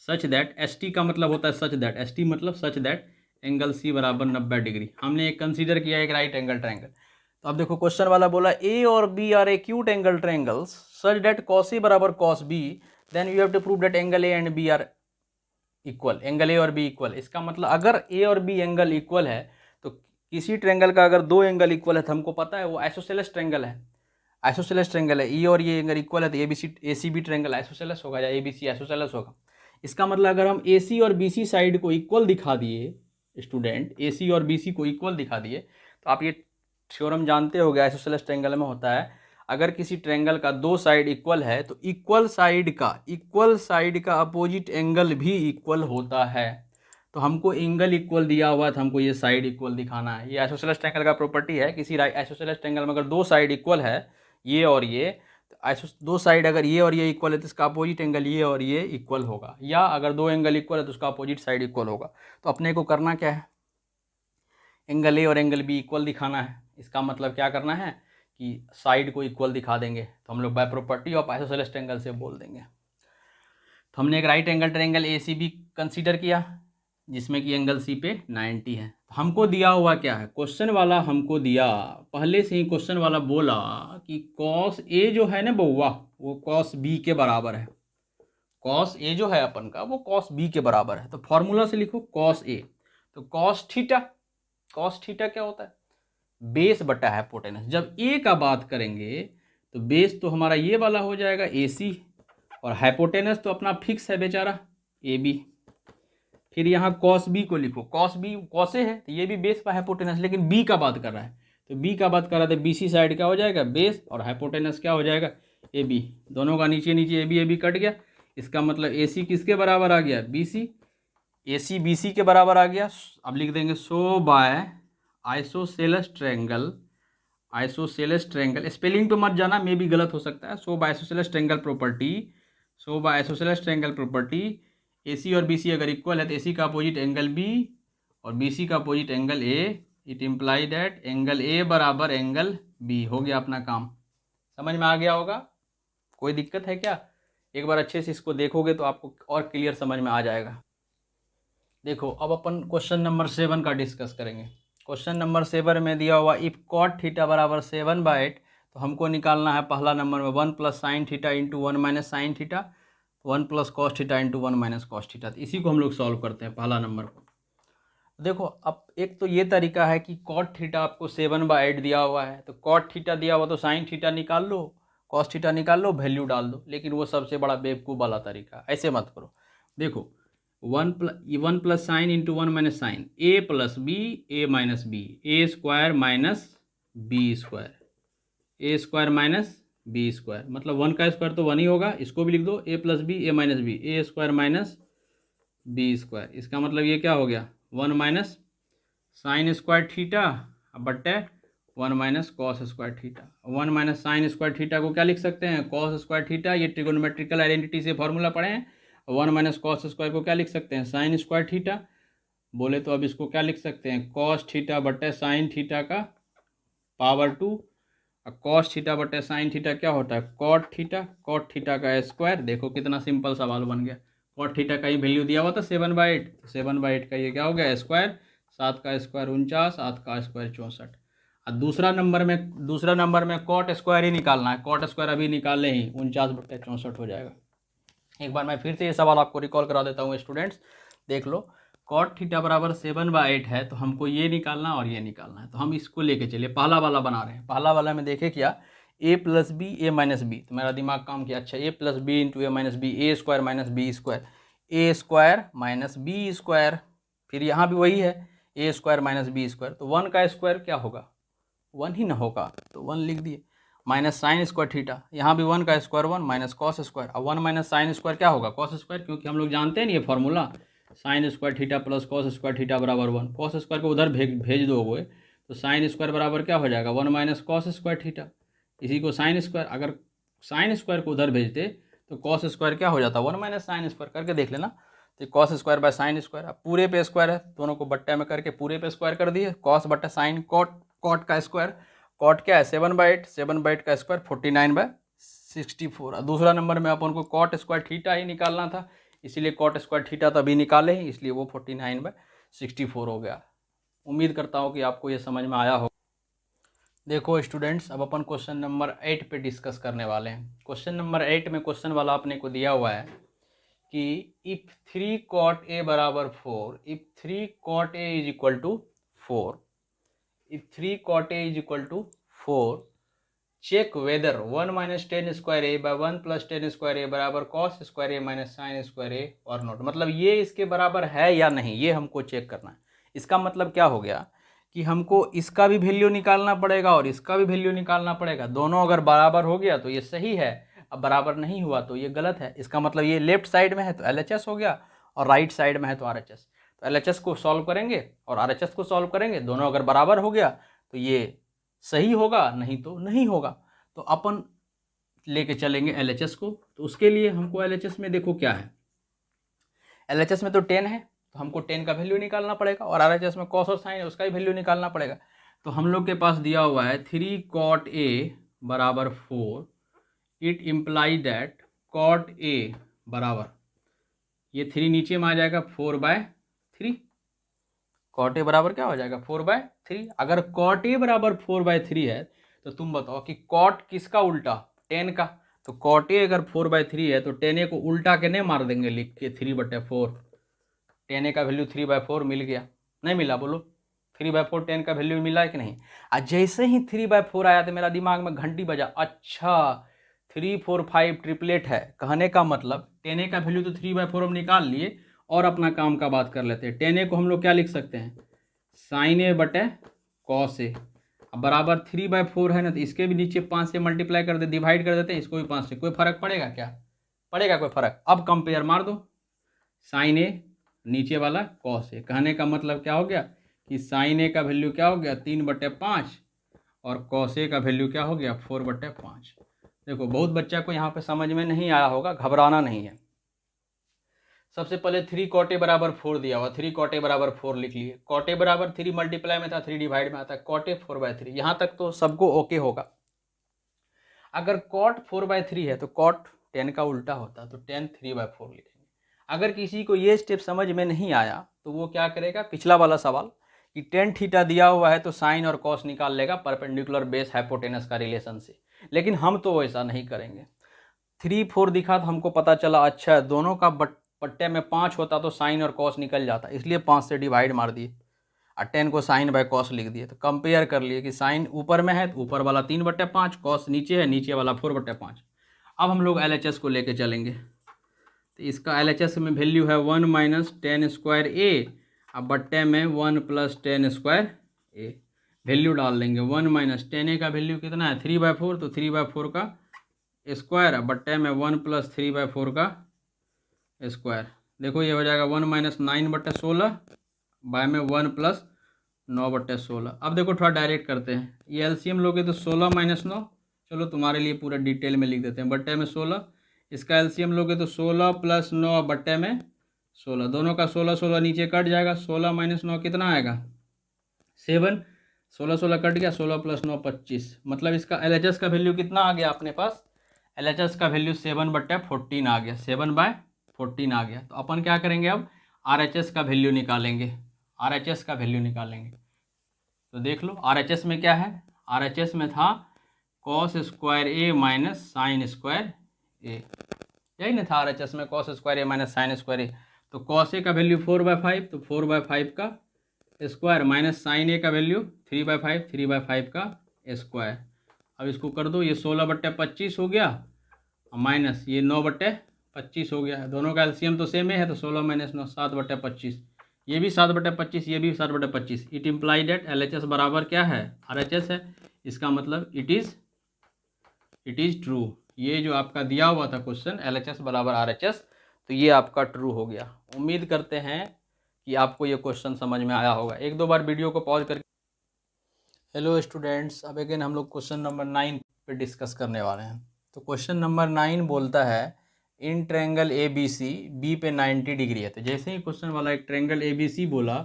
सच दैट, ST का मतलब होता है सच दैट, ST मतलब सच दैट एंगल C बराबर 90 डिग्री। हमने एक कंसीडर किया एक राइट एंगल ट्रायंगल। तो अब देखो क्वेश्चन वाला बोला ए और B are acute angle triangles such that cos A बराबर cos B, then you have to prove that angle A and B are equal, angle A और B इक्वल। इसका मतलब अगर A और B एंगल इक्वल है, तो किसी triangle का अगर दो एंगल इक्वल है तो हमको पता है वो आइसोसेलेस ट्रायंगल है। आइसोसेलेस ट्रायंगल है, ई और ये अगर इक्वल है तो ACB ट्रायंगल आइसोसेलेस होगा या ABC आइसोसेलेस होगा। इसका मतलब अगर हम AC और BC साइड को इक्वल दिखा दिए, स्टूडेंट AC और BC को इक्वल दिखा दिए, तो आप ये थ्योरम जानते हो गए आइसोसेलेस ट्रायंगल में होता है, अगर किसी ट्रायंगल का दो साइड इक्वल है तो इक्वल साइड का अपोजिट एंगल भी इक्वल होता है। तो हमको एंगल इक्वल दिया हुआ था, हमको ये साइड इक्वल दिखाना है। ये आइसोसेलेस ट्रायंगल का प्रॉपर्टी है, किसी आइसोसेलेस ट्रायंगल में अगर दो साइड इक्वल है, ये और ये, दो साइड अगर ये और ये इक्वल है तो इसका अपोजिट एंगल ये और ये इक्वल होगा, या अगर दो एंगल इक्वल है तो उसका अपोजिट साइड इक्वल होगा। तो अपने को करना क्या है, एंगल ए और एंगल बी इक्वल दिखाना है। इसका मतलब क्या करना है कि साइड को इक्वल दिखा देंगे, तो हम लोग by property of isosceles triangle से बोल देंगे। तो हमने एक right angle triangle ACB consider किया, जिसमें कि एंगल C पे 90 है। हमको दिया हुआ क्या है, क्वेश्चन वाला हमको दिया, पहले से ही क्वेश्चन वाला बोला कि कॉस ए जो है ना बउआ वो कॉस बी के बराबर है। कॉस ए जो है अपन का वो कॉस बी के बराबर है। तो फॉर्मूला से लिखो कॉस ए, तो कॉस थीटा, कॉस थीटा क्या होता है? बेस बटा हाइपोटेनस। जब ए का बात करेंगे तो बेस तो हमारा ये वाला हो जाएगा ए सी, और हाइपोटेनस तो अपना फिक्स है बेचारा ए बी। फिर यहाँ कॉस बी को लिखो, कॉस बी कॉस ए है तो ये भी बेस पर हाइपोटेनस, लेकिन बी का बात कर रहा है तो बी का बात कर रहा है तो बी सी साइड क्या हो जाएगा? बेस, और हाइपोटेनस क्या हो जाएगा? A B. दोनों का नीचे नीचे ए बी कट गया, इसका मतलब ए सी किसके बराबर आ गया? B C. ए सी बी सी के बराबर आ गया। अब लिख देंगे so by isosceles triangle, isosceles triangle, spelling पे मत जाना, मे भी गलत हो सकता है। So by isosceles triangle property, so by isosceles triangle property, a c और बी सी अगर इक्वल है तो ए सी का अपोजिट एंगल बी और बी सी का opposite angle A, it imply that angle A बराबर एंगल बी। हो गया अपना काम। समझ में आ गया होगा? कोई दिक्कत है क्या? एक बार अच्छे से इसको देखोगे तो आपको और क्लियर समझ में आ जाएगा। देखो अब अपन क्वेश्चन नंबर 7 का डिस्कस करेंगे। क्वेश्चन नंबर 7 में दिया हुआ इफ कॉट थीटा बराबर 7/8, तो हमको निकालना है पहला नंबर में 1 plus sine theta into 1 minus sine theta, 1 plus cos theta into 1 minus cos theta. तो इसी को हम लोग सॉल्व करते हैं पहला नंबर को। देखो अब एक तो ये तरीका है कि कॉट थीटा आपको 7/8 दिया हुआ है, तो कॉट थीटा दिया हुआ तो साइन थीटा निकाल लो, कॉस थीटा निकाल लो, वैल्यू डाल दो। लेकिन वो सबसे बड़ा बेवकूफ़ वाला तरीका, ऐसे मत करो। देखो 1 plus sine into 1 minus sine, a plus b a minus b, a square minus b square, a square minus b square, मतलब 1 का स्क्वायर तो 1 ही होगा। इसको भी लिख दो ए plus b a minus b, a square minus b square. इसका मतलब ये क्या हो गया? 1 माइनस साइन स्क्वायर थीटा बट्टे 1 minus cos square theta. 1 minus sine square theta को क्या लिख सकते हैं? Cos square theta. ये ट्रिगोनोमेट्रिकल आइडेंटिटी से फॉर्मूला पढ़े हैं। 1 माइनस कॉस स्क्वायर को क्या लिख सकते हैं? Sine square theta. बोले तो अब इसको क्या लिख सकते हैं? कॉस थीटा बट्टे साइन थीटा का पावर 2। अब कॉस थीटा बट्टे साइन थीटा क्या होता है? कॉट थीटा, कॉट थीटा का स्क्वायर। देखो कितना सिंपल सवाल बन गया। कॉट थीटा का ही वैल्यू दिया हुआ था 7/8, 7/8 का ये क्या हो गया? स्क्वायर। 7 का स्क्वायर 49, 7 का स्क्वायर 64। और दूसरा नंबर में कॉट स्क्वायर ही निकालना है। कॉट स्क्वायर अभी निकालने ही 49/64 हो जाएगा। एक बार मैं फिर से ये सवाल आपको रिकॉल करा देता हूँ स्टूडेंट्स, देख लो। कॉट थीटा बराबर 7/8 है, तो हमको ये निकालना और ये निकालना है। तो हम इसको लेके चलिए, पहला वाला बना रहे हैं। पहला वाला में देखे क्या? ए plus b a minus B, तो मेरा दिमाग काम किया। अच्छा ए plus B into A minus b, a square minus b square, a square minus b square. फिर यहाँ भी वही है, ए स्क्वायर माइनस बी स्क्वायर। तो 1 का स्क्वायर क्या होगा? 1 ही ना होगा, तो 1 लिख दिए। माइनस साइन स्क्वायर थीटा, यहाँ भी 1 का स्क्वायर 1 माइनस कॉस स्क्वायर। अब 1 माइनस साइन स्क्वायर क्या होगा? कॉस स्क्वायर, क्योंकि हम लोग जानते हैं ना ये formula, sine square theta plus cos square theta बराबर 1। कॉस स्क्वायर को उधर भेज दोगे तो साइन स्क्वायर बराबर क्या हो जाएगा? 1 माइनस कॉस स्क्वायर थीटा। इसी को साइन स्क्वायर, अगर साइन स्क्वायर को उधर भेजते तो कॉस स्क्वायर क्या हो जाता? 1 माइनस साइन स्क्वायर। करके देख लेना। तो cos square by sine square, अब पूरे पे स्क्वायर है, दोनों को बट्टे में करके पूरे पे स्क्वायर कर दिए। कॉस बट्टा साइन, कॉट, कॉट का स्क्वायर, कॉट क्या है? 7/8, 7/8 का स्क्वायर 49/64। और दूसरा नंबर में अपन को कॉट स्क्वायर थीटा ही निकालना था, इसीलिए कॉट स्क्वायर थीटा तो अभी निकाले ही, इसलिए वो 49/64 हो गया। उम्मीद करता हूँ कि आपको ये समझ में आया हो। देखो स्टूडेंट्स, अब अपन क्वेश्चन नंबर 8 पे डिस्कस करने वाले हैं। क्वेश्चन नंबर 8 में क्वेश्चन वाला अपने को दिया हुआ है कि इफ 3 cot a बराबर 4, इफ 3 cot a is equal to 4, इफ 3 cot a is equal to 4, check whether 1 minus tan square a by 1 plus tan square a बराबर cos square a minus sine square a or not. मतलब ये इसके बराबर है या नहीं, ये हमको चेक करना है। इसका मतलब क्या हो गया कि हमको इसका भी वैल्यू निकालना पड़ेगा और इसका भी वैल्यू निकालना पड़ेगा। दोनों अगर बराबर हो गया तो ये सही है, अब बराबर नहीं हुआ तो ये गलत है। इसका मतलब ये लेफ्ट साइड में है तो LHS हो गया और राइट साइड में है तो RHS। तो LHS को सॉल्व करेंगे और RHS को सॉल्व करेंगे, दोनों अगर बराबर हो गया तो ये सही होगा, नहीं तो नहीं होगा। तो अपन लेके चलेंगे LHS को। तो उसके लिए हमको LHS में देखो क्या है, LHS में तो 10 है तो हमको 10 का वैल्यू निकालना पड़ेगा, और RHS में कॉस और साइन है उसका ही वैल्यू निकालना पड़ेगा। तो हम लोग के पास दिया हुआ है 3 cot a बराबर 4, it imply that cot a बराबर, ये 3 नीचे में आ जाएगा 4/3। cot a बराबर क्या हो जाएगा? 4/3। अगर cot a बराबर 4/3 है तो तुम बताओ कि कॉट किसका उल्टा, टेन का। तो कॉट ए अगर 4/3 है तो टेन ए को उल्टा के नहीं मार देंगे लिख के 3/4। टेन ए का वैल्यू 3/4 मिल गया, नहीं मिला बोलो? 3/4 टेन का वैल्यू मिला है कि नहीं? आज जैसे ही 3/4 आया तो मेरा दिमाग में घंटी बजा, अच्छा 3 4 5 ट्रिपलेट है। कहने का मतलब टेन ए का वैल्यू तो 3/4 हम निकाल लिए, और अपना काम का बात कर लेते हैं। टेन ए को हम लोग क्या लिख सकते हैं, साइन ए बटे कॉस ए। अब बराबर 3/4 है ना, तो इसके भी नीचे 5 से मल्टीप्लाई कर दे, डिवाइड कर देते हैं इसको भी 5 से। कोई फर्क पड़ेगा क्या? पड़ेगा कोई फर्क? अब कंपेयर मार दो, साइन ए नीचे वाला कॉस ए। कहने का मतलब क्या हो गया कि साइन ए का वैल्यू क्या हो गया 3/5, और कॉस ए का वैल्यू क्या हो गया 4/5। देखो बहुत बच्चा को यहाँ पे समझ में नहीं आया होगा, घबराना नहीं है। सबसे पहले 3 कॉट ए बराबर 4 दिया हुआ, 3 कॉट ए बराबर 4 लिख लिए। कॉट ए बराबर 3 मल्टीप्लाई में था, 3 डिवाइड में आता है, कॉट ए 4/3। यहाँ तक तो सबको ओके होगा। अगर कॉट 4/3 है तो कॉट 10 का उल्टा होता है, तो 10 3/4 लिखेंगे। अगर किसी को ये स्टेप समझ में नहीं आया तो वो क्या करेगा, पिछला वाला सवाल कि टेन थीटा दिया हुआ है तो साइन और कॉस निकाल लेगा परपेंडिकुलर बेस हाइपोटेनस का रिलेशन से। लेकिन हम तो वैसा नहीं करेंगे। 3 4 दिखा तो हमको पता चला अच्छा दोनों का पट्टे में 5 होता तो साइन और कॉस निकल जाता, इसलिए 5 से डिवाइड मार दिए और 10 को साइन बाय कॉस लिख दिए। तो कंपेयर कर लिए कि साइन ऊपर में है तो ऊपर वाला 3/5, कॉस नीचे है, नीचे वाला 4/5। अब हम लोग LHS को लेके चलेंगे। तो इसका LHS में वैल्यू है 1 - 10² ए, अब बट्टे में 1 + 10² ए। वैल्यू डाल देंगे, 1 - 10 ए का वैल्यू कितना है 3/4, तो 3/4 का स्क्वायर, अब बट्टे में 1 + 3/4 का स्क्वायर। देखो ये हो जाएगा 1 - 9/16 बाय में 1 + 9/16। अब देखो थोड़ा डायरेक्ट करते हैं, ये LCM लोगे तो 16 - 9, चलो तुम्हारे लिए पूरा डिटेल में लिख देते हैं, बट्टे में 16। इसका LCM लोगे तो 16 + 9 बट्टे में 16, दोनों का 16 16 नीचे कट जाएगा। 16 - 9 कितना आएगा 7, 16 16 कट गया, 16 + 9 25। मतलब इसका LHS का वैल्यू कितना आ गया अपने पास, LHS का वैल्यू 7/14 आ गया, 7/14 आ गया। तो अपन क्या करेंगे अब RHS का वैल्यू निकालेंगे, RHS का वैल्यू निकालेंगे। तो देख लो RHS में क्या है, RHS में था cos² a - sin² a, यही ना था RHS में, cos² a - sin² a। तो cos a का वैल्यू 4/5, तो 4/5 का स्क्वायर, माइनस साइन ए का वैल्यू 3/5, 3/5 का स्क्वायर। अब इसको कर दो, ये 16/25 हो गया, माइनस ये 9/25 हो गया। दोनों का LCM तो सेम है, तो 16 - 9 7/25, ये भी 7/25, ये भी 7/25। इट इम्प्लाई डेट LHS बराबर क्या है RHS है। इसका मतलब इट इज़ ट्रू। ये जो आपका दिया हुआ था क्वेश्चन LHS बराबर RHS, तो ये आपका ट्रू हो गया। उम्मीद करते हैं कि आपको ये क्वेश्चन समझ में आया होगा। एक दो बार वीडियो को पॉज करके। हेलो स्टूडेंट्स, अब अगेन हम लोग क्वेश्चन नंबर 9 पे डिस्कस करने वाले हैं। तो क्वेश्चन नंबर 9 बोलता है इन ट्रायंगल ABC बी पे 90 डिग्री है। तो जैसे ही क्वेश्चन वाला एक ट्रायंगल ABC बोला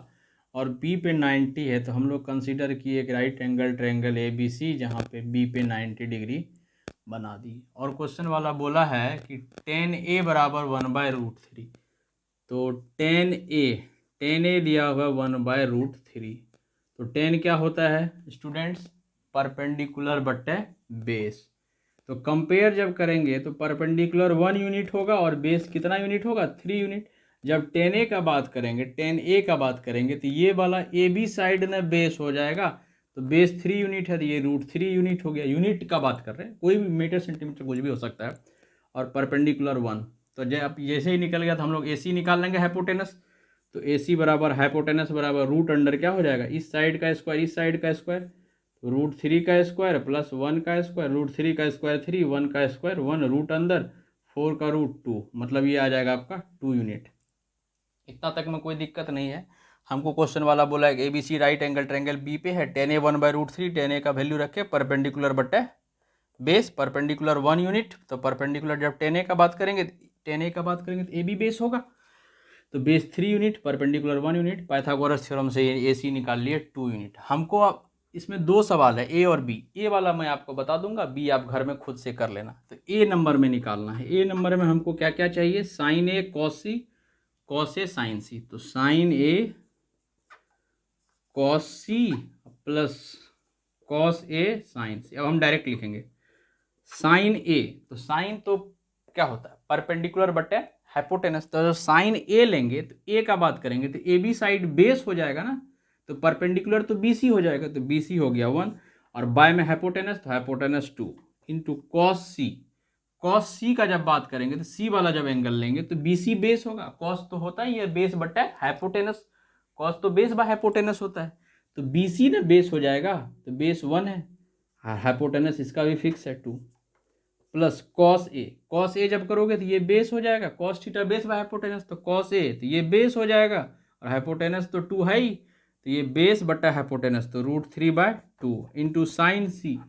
और बी पे 90 है, तो हम लोग कंसीडर किए एक राइट एंगल ट्रायंगल ABC जहाँ पे बी पे 90 डिग्री बना दी। और क्वेश्चन वाला बोला है कि tan A बराबर 1/√3। तो tan A दिया हुआ 1/√3। तो tan क्या होता है स्टूडेंट्स, परपेंडिकुलर बट्टे बेस। तो कंपेयर जब करेंगे तो परपेंडिकुलर 1 यूनिट होगा और बेस कितना यूनिट होगा 3 यूनिट। जब tan A का बात करेंगे, tan A का बात करेंगे तो ये वाला AB साइड में बेस हो जाएगा, तो बेस 3 यूनिट है तो ये √3 यूनिट हो गया। यूनिट का बात कर रहे हैं, कोई भी मीटर सेंटीमीटर कुछ भी हो सकता है, और परपेंडिकुलर 1। तो जैसे ही निकल गया तो हम लोग AC निकाल लेंगे हाइपोटेनस। तो AC बराबर हाइपोटेनस बराबर रूट अंडर क्या हो जाएगा, इस साइड का स्क्वायर इस साइड का स्क्वायर, तो √3 का स्क्वायर प्लस 1 का स्क्वायर, √3 का स्क्वायर 3, 1 का स्क्वायर 1, रूट अंदर 4 का √2, मतलब ये आ जाएगा आपका 2 यूनिट। इतना तक में कोई दिक्कत नहीं है। हमको क्वेश्चन वाला बोला है कि ABC right angle triangle B पे है, tan A 1/√3, tan A का वैल्यू रखे परपेंडिकुलर बट्टे बेस, परपेंडिकुलर 1 यूनिट। तो परपेंडिकुलर जब tan A का बात करेंगे तो AB बेस होगा, तो base 3 unit, perpendicular 1 unit. Pythagoras theorem से AC निकाल लिए 2 यूनिट। हमको अब इसमें 2 सवाल है A और B। A वाला मैं आपको बता दूंगा, B आप घर में खुद से कर लेना। तो A नंबर में निकालना है। A नंबर में हमको क्या क्या चाहिए, sine A cos A sine C। तो sine A cos C plus cos a sine c. अब हम डायरेक्ट लिखेंगे साइन ए, तो साइन तो क्या होता है परपेंडिकुलर बटे हाइपोटेनस, तो जब साइन ए लेंगे तो ए का बात करेंगे तो ए बी साइड बेस हो जाएगा ना, तो परपेंडिकुलर तो बी सी हो जाएगा, तो बी सी हो गया 1, और बाय में हाइपोटेनस तो हाइपोटेनस 2 इंटू कॉस सी। कॉस सी का जब बात करेंगे तो सी वाला जब एंगल लेंगे तो बी सी बेस होगा, कॉस तो होता ही है बेस बटा हाइपोटेनस, कॉस तो बेस बाय हाइपोटेनस होता है, तो बी सी ना बेस हो जाएगा, तो बेस 1 है, हाइपोटेनस इसका भी फिक्स है 2, plus cos A. Cos A जब करोगे तो ये बेस हो जाएगा, cos theta base by hypotenuse, तो कॉस ए तो ये बेस हो जाएगा, और हाइपोटेनस तो 2 है ही, तो ये बेस बटा हाइपोटेनस तो √3/2 इंटू साइन सी।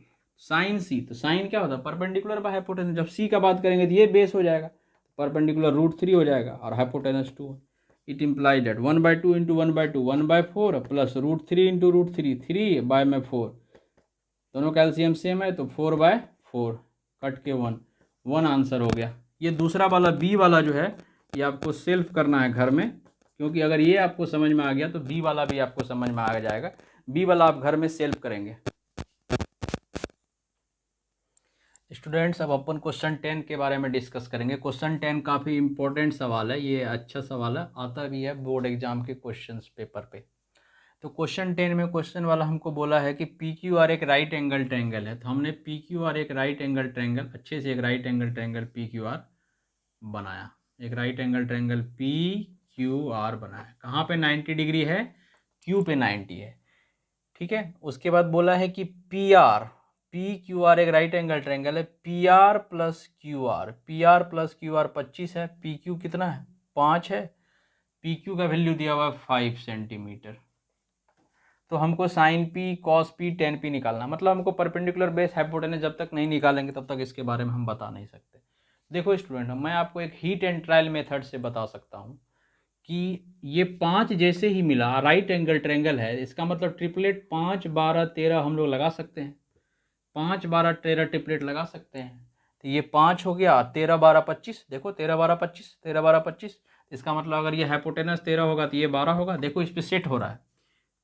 साइन सी तो साइन क्या होता है परपेंडिकुलर बाय हाइपोटेनस, जब सी का बात करेंगे तो ये बेस हो जाएगा, परपेंडिकुलर √3 हो जाएगा और hypotenuse 2। It implies that 1/2 into 1/2 1/4 plus √3 into √3 3 by में 4, दोनों कैल्शियम सेम है तो 4/4 कट के 1 आंसर हो गया। ये दूसरा वाला बी वाला जो है ये आपको सेल्फ करना है घर में, क्योंकि अगर ये आपको समझ में आ गया तो बी वाला भी आपको समझ में आ जाएगा, बी वाला आप घर में सेल्फ करेंगे। स्टूडेंट्स अब अपन क्वेश्चन 10 के बारे में डिस्कस करेंगे। क्वेश्चन 10 काफ़ी इंपॉर्टेंट सवाल है, ये अच्छा सवाल है, आता भी है बोर्ड एग्जाम के क्वेश्चन पेपर पे। तो क्वेश्चन 10 में क्वेश्चन वाला हमको बोला है कि पी क्यू आर एक राइट एंगल ट्रायंगल है, तो हमने पी क्यू आर एक राइट एंगल ट्रायंगल अच्छे से एक right angle triangle P Q R बनाया, एक right angle triangle P Q R बनाया, कहाँ पे 90 डिग्री है, क्यू पे 90 है, ठीक है। उसके बाद बोला है कि P R, P Q R एक राइट एंगल ट्रायंगल है, P R plus Q are, P R plus Q R 25 है, पी क्यू कितना है 5 है, पी क्यू का वैल्यू दिया हुआ है 5 सेंटीमीटर, तो हमको sine P cos P tan P निकालना, मतलब हमको परपेंडिकुलर बेस हाइपोटेनस जब तक नहीं निकालेंगे तब तक इसके बारे में हम बता नहीं सकते। देखो स्टूडेंट, मैं आपको एक हीट एंड ट्रायल मेथड से बता सकता हूँ कि ये 5 जैसे ही मिला राइट एंगल ट्रायंगल है, इसका मतलब ट्रिपलेट 5 12 13 हम लोग लगा सकते हैं, 5 12 13 ट्रिपलेट लगा सकते हैं, तो ये 5 हो गया, 13 12 25, देखो 13 12 25 13 12 25, इसका मतलब अगर ये हाइपोटेनस 13 होगा तो ये 12 होगा, देखो इस पर सेट हो रहा है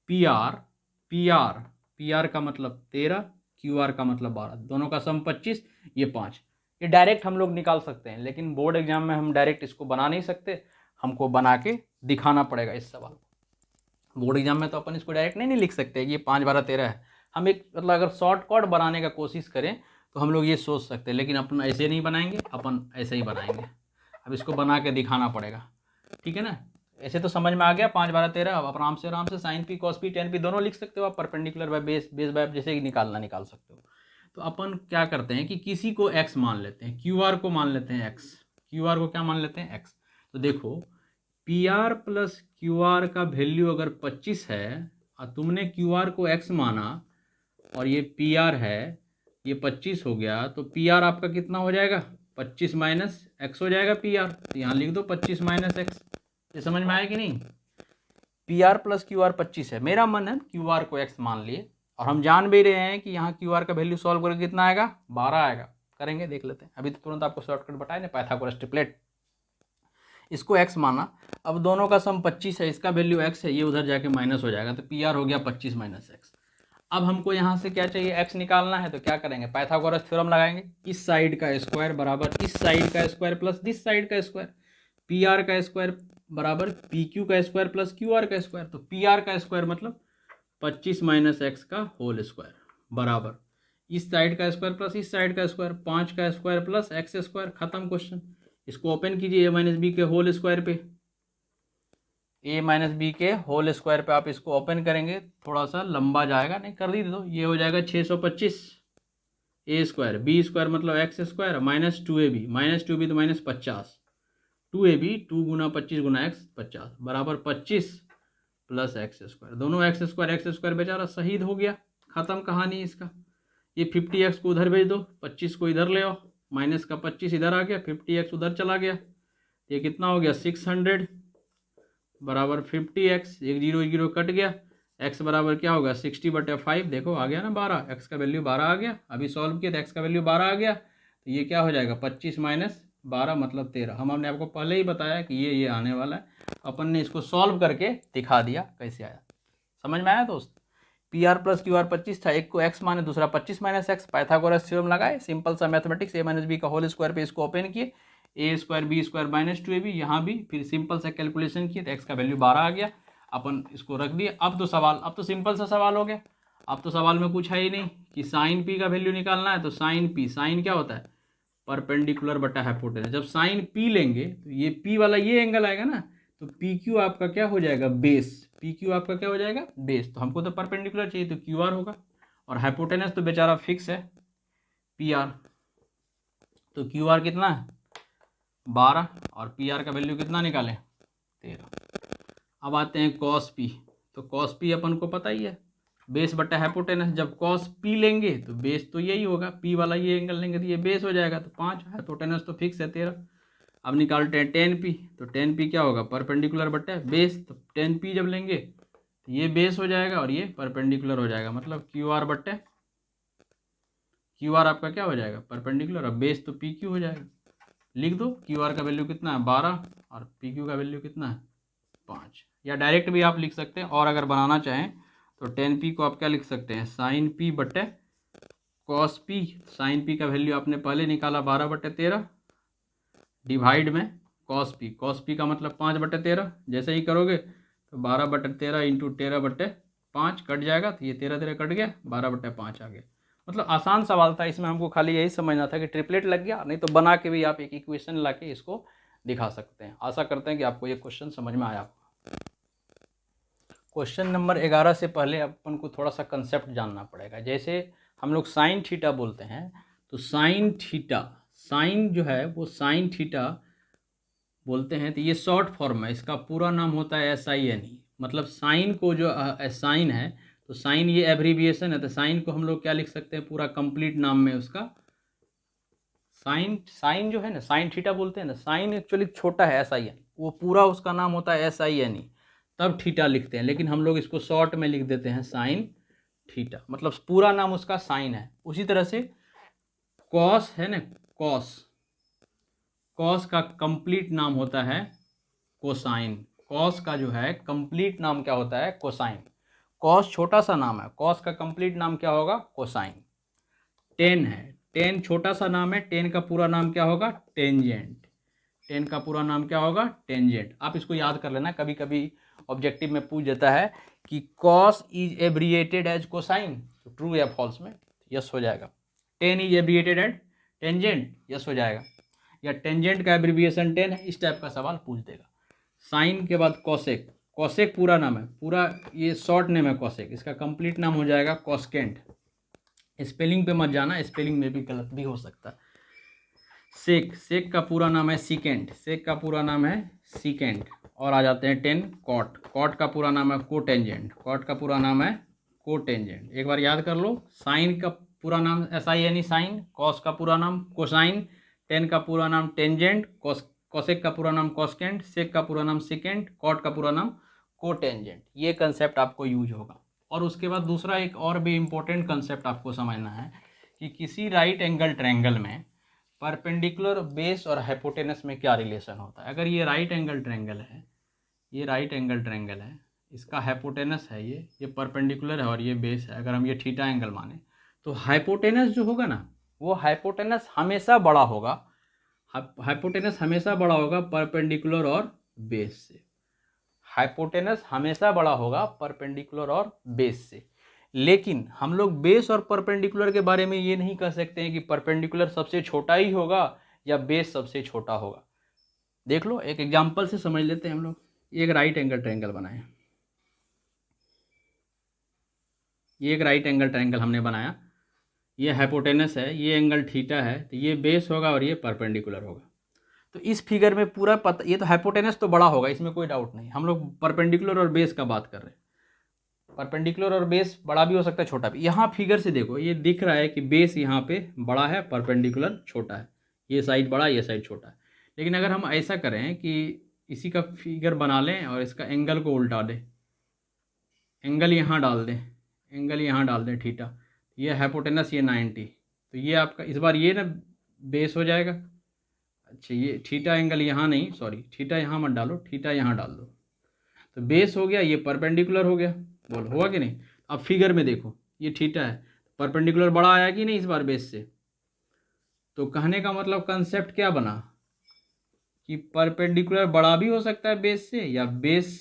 P R, P R, P R का मतलब 13, क्यू आर का मतलब 12, दोनों का सम 25, ये 5, ये डायरेक्ट हम लोग निकाल सकते हैं, लेकिन बोर्ड एग्जाम में हम डायरेक्ट इसको बना नहीं सकते, हमको बना के दिखाना पड़ेगा इस सवाल। बोर्ड एग्जाम में तो अपन इसको डायरेक्ट नहीं लिख सकते ये 5 12 13 है, हम एक मतलब अगर शॉर्टकट बनाने का कोशिश करें तो हम लोग ये सोच सकते हैं, लेकिन अपन ऐसे नहीं बनाएंगे, अपन ऐसे ही बनाएंगे, अब इसको बना के दिखाना पड़ेगा, ठीक है ना। ऐसे तो समझ में आ गया 5 12 13, अब आराम से sine P cos P tan P दोनों लिख सकते हो आप, perpendicular by base, base by जैसे ही निकालना निकाल सकते हो। तो अपन क्या करते हैं कि किसी को x मान लेते हैं, क्यू आर को मान लेते हैं x, क्यू आर को क्या मान लेते हैं x, तो देखो P R plus Q are का वैल्यू अगर 25 है और तुमने क्यू आर को x माना और ये पी आर है ये 25 हो गया, तो पी आर आपका कितना हो जाएगा 25 माइनस एक्स हो जाएगा पी आर, तो यहाँ लिख दो 25 माइनस एक्स, ये समझ में आया कि नहीं। P R plus Q R 25 है, मेरा मन है क्यू आर को x मान लिए, और हम जान भी रहे हैं कि यहाँ क्यू आर का वैल्यू सॉल्व करके कितना आएगा 12 आएगा, करेंगे देख लेते हैं, अभी तो तुरंत आपको शॉर्टकट बताए ना पाइथागोरस ट्रिपलेट, इसको x माना, अब दोनों का सम 25 है, इसका वैल्यू x है, ये उधर जाके माइनस हो जाएगा, तो पी आर हो गया 25 माइनस एक्स। अब हमको यहाँ से क्या चाहिए x निकालना है, तो क्या करेंगे पाइथागोरस थ्योरम लगाएंगे, इस साइड का स्क्वायर बराबर इस साइड का स्क्वायर प्लस दिस साइड का स्क्वायर, पी आर का स्क्वायर बराबर पी क्यू का स्क्वायर प्लस क्यू आर का स्क्वायर, तो पी आर का स्क्वायर मतलब 25 माइनस एक्स का होल स्क्वायर बराबर इस साइड का स्क्वायर प्लस इस साइड का स्क्वायर, 5 का स्क्वायर प्लस एक्स स्क्वायर, खत्म क्वेश्चन। इसको ओपन कीजिए ए माइनस बी के होल स्क्वायर पे, ए माइनस बी के होल स्क्वायर पे आप इसको ओपन करेंगे, थोड़ा सा लंबा जाएगा, नहीं कर दी दो, ये हो जाएगा 625 ए स्क्वायर, बी स्क्वायर मतलब x square minus 2ab, minus 2b तो माइनस 50, 2ab 2 गुना 25 गुना एक्स 50 बराबर 25 प्लस एक्स स्क्वायर, दोनों एक्स स्क्वायर बेचारा शहीद हो गया, खत्म कहानी इसका। ये 50x को उधर भेज दो, 25 को इधर ले आओ, माइनस का 25 इधर आ गया, 50x उधर चला गया, ये कितना हो गया 600 बराबर 50x, एक जीरो जीरो कट गया, x बराबर क्या होगा 60/5, देखो आ गया ना 12, x का वैल्यू 12 आ गया, अभी सॉल्व किया तो x का वैल्यू 12 आ गया, तो ये क्या हो जाएगा 25 माइनस 12 मतलब 13, हमने आपको पहले ही बताया कि ये आने वाला है, अपन ने इसको सॉल्व करके दिखा दिया कैसे आया, समझ में आया दोस्त। P R plus Q R 25 था, एक को x माने दूसरा 25 माइनस एक्स, पाइथागोरस थ्योरम लगाए, सिंपल सा मैथमेटिक्स, a माइनस बी का होल स्क्वायर पे इसको ओपन किए, A square B square minus 2ab, यहाँ भी फिर सिंपल सा कैलकुलेशन किए तो x का वैल्यू 12 आ गया, अपन इसको रख दिए। अब तो सिंपल सा सवाल हो गया, अब तो सवाल में कुछ है ही नहीं कि साइन पी का वैल्यू निकालना है, तो साइन पी, साइन क्या होता है, परपेंडिकुलर बटा हाइपोटेनस। जब साइन पी लेंगे तो ये पी वाला ये एंगल आएगा ना, तो पी क्यू आपका क्या हो जाएगा, बेस, पी क्यू आपका क्या हो जाएगा, बेस। तो हमको तो परपेंडिकुलर चाहिए तो क्यू आर होगा, और हाइपोटेनस तो बेचारा फिक्स है पी आर, तो क्यू आर कितना है 12, और पी आर का वैल्यू कितना निकालें 13। अब आते हैं कॉस पी, तो कॉस पी अपन को पता ही है बेस बटा हाइपोटेनस, जब कॉस पी लेंगे तो बेस तो यही होगा, पी वाला ये एंगल लेंगे तो ये बेस हो जाएगा, तो 5, हाइपोटेनस तो फिक्स है 13। अब निकालते हैं टेन पी, तो टेन पी क्या होगा, परपेंडिकुलर बटे बेस, तो टेन पी जब लेंगे तो ये बेस हो जाएगा और ये परपेंडिकुलर हो जाएगा, मतलब क्यू आर बटे क्यू आर आपका क्या हो जाएगा, परपेंडिकुलर, और बेस तो पी क्यू हो जाएगा। लिख दो क्यू आर का वैल्यू कितना है 12 और पी क्यू का वैल्यू कितना है 5, या डायरेक्ट भी आप लिख सकते हैं, और अगर बनाना चाहें तो टेन पी को आप क्या लिख सकते हैं, साइन पी बटे कॉस पी, साइन पी का वैल्यू आपने पहले निकाला 12/13 डिवाइड में कॉस पी, कॉस पी का मतलब 5/13, जैसे ही करोगे तो 12/13 इंटू 13/5 कट जाएगा, तो ये 13 कट गया, 12/5 आ गया। मतलब आसान सवाल था, इसमें हमको खाली यही समझना था कि ट्रिपलेट लग गया, नहीं तो बना के भी आप एक इक्वेशन ला के इसको दिखा सकते हैं। आशा करते हैं कि आपको ये क्वेश्चन समझ में आया। क्वेश्चन नंबर 11 से पहले अपन को थोड़ा सा कंसेप्ट जानना पड़ेगा। जैसे हम लोग साइन थीटा बोलते हैं, तो साइन थीटा, साइन जो है वो साइन थीटा बोलते हैं, तो ये शॉर्ट फॉर्म है, इसका पूरा नाम होता है SINE। मतलब साइन को जो साइन है, तो साइन ये एब्रीविएशन है, तो साइन को हम लोग क्या लिख सकते हैं, पूरा कंप्लीट नाम में उसका साइन, साइन जो है ना, साइन थीटा बोलते हैं ना, साइन एक्चुअली छोटा है SIN, वो पूरा उसका नाम होता है SINE, तब थीटा लिखते हैं, लेकिन हम लोग इसको शॉर्ट में लिख देते हैं साइन थीटा, मतलब पूरा नाम उसका साइन है। उसी तरह से कॉस है ना, कॉस, कॉस का कंप्लीट नाम होता है कोसाइन, कॉस का जो है कंप्लीट नाम क्या होता है, कोसाइन। कॉस छोटा सा नाम है, कॉस का कंप्लीट नाम क्या होगा, कोसाइन। टेन है, टेन छोटा सा नाम है, टेन का पूरा नाम क्या होगा, टेंजेंट, टेन का पूरा नाम क्या होगा, टेंजेंट। आप इसको याद कर लेना, कभी कभी ऑब्जेक्टिव में पूछ देता है कि cos is abbreviated as cosine, तो ट्रू या फॉल्स में यस हो जाएगा। Tan is abbreviated as tangent, yes हो जाएगा, या टेंजेंट का एब्रिविएशन 10 है, इस टाइप का सवाल पूछ देगा। साइन के बाद कॉसेक, कॉसेक पूरा नाम है, पूरा ये शॉर्ट नेम है कॉसेक, इसका कंप्लीट नाम हो जाएगा कॉस्केंट। स्पेलिंग पे मत जाना, स्पेलिंग में भी गलत भी हो सकता है। सेक, सेक का पूरा नाम है सीकेंट, सेक का पूरा नाम है सीकेंट। और आ जाते हैं 10 कॉट, कॉट का पूरा नाम है कोटेंजेंट, कॉट का पूरा नाम है कोटेंजेंट। एक बार याद कर लो, साइन का पूरा नाम SINE साइन, कॉस का पूरा नाम कोसाइन, टेन का पूरा नाम टेंजेंट, कॉसेक का पूरा नाम कॉस्केंट, सेक का पूरा नाम सेकेंट, कॉट का पूरा नाम कोटेंजेंट। ये कंसेप्ट आपको यूज होगा। और उसके बाद दूसरा एक और भी इम्पोर्टेंट कंसेप्ट आपको समझना है कि किसी राइट एंगल ट्रायंगल में परपेंडिकुलर बेस और हाइपोटेनस में क्या रिलेशन होता है। अगर ये राइट एंगल ट्रायंगल है, ये राइट एंगल ट्रायंगल है, इसका हाइपोटेनस है ये परपेंडिकुलर है और ये बेस है, अगर हम ये थीटा एंगल माने, तो हाइपोटेनस जो होगा ना, वो हाइपोटेनस हमेशा बड़ा होगा, हाइपोटेनस हमेशा बड़ा होगा परपेंडिकुलर और बेस से, हाइपोटेनस हमेशा बड़ा होगा परपेंडिकुलर और बेस से। लेकिन हम लोग बेस और परपेंडिकुलर के बारे में ये नहीं कह सकते हैं कि परपेंडिकुलर सबसे छोटा ही होगा या बेस सबसे छोटा होगा। देख लो, एक एग्जांपल से समझ लेते हैं हम लोग। एक राइट एंगल ट्रायंगल बनाए, ये एक राइट एंगल ट्रायंगल हमने बनाया, ये हाइपोटेनस है, ये एंगल थीटा है, तो ये बेस होगा और ये परपेंडिकुलर होगा। तो इस फिगर में पूरा पता, ये तो हाइपोटेनस तो बड़ा होगा, इसमें कोई डाउट नहीं, हम लोग परपेंडिकुलर और बेस का बात कर रहे हैं। परपेंडिकुलर और बेस बड़ा भी हो सकता है, छोटा भी। यहाँ फिगर से देखो, ये दिख रहा है कि बेस यहाँ पे बड़ा है, परपेंडिकुलर छोटा है, ये साइड बड़ा, ये साइड छोटा है। लेकिन अगर हम ऐसा करें कि इसी का फिगर बना लें और इसका एंगल को उल्टा दें, एंगल यहाँ डाल दें, एंगल यहाँ डाल दें थीटा, ये हाइपोटेनस, ये 90, तो ये आपका इस बार ये ना बेस हो जाएगा। अच्छा, ये थीटा एंगल यहाँ नहीं, सॉरी, थीटा यहाँ मत डालो, थीटा यहाँ डाल दो, तो बेस हो गया, ये परपेंडिकुलर हो गया। बोल हुआ कि नहीं। अब फिगर में देखो ये थीटा है, परपेंडिकुलर बड़ा आया कि नहीं इस बार बेस से। तो कहने का मतलब कंसेप्ट क्या बना कि परपेंडिकुलर बड़ा भी हो सकता है बेस से, या बेस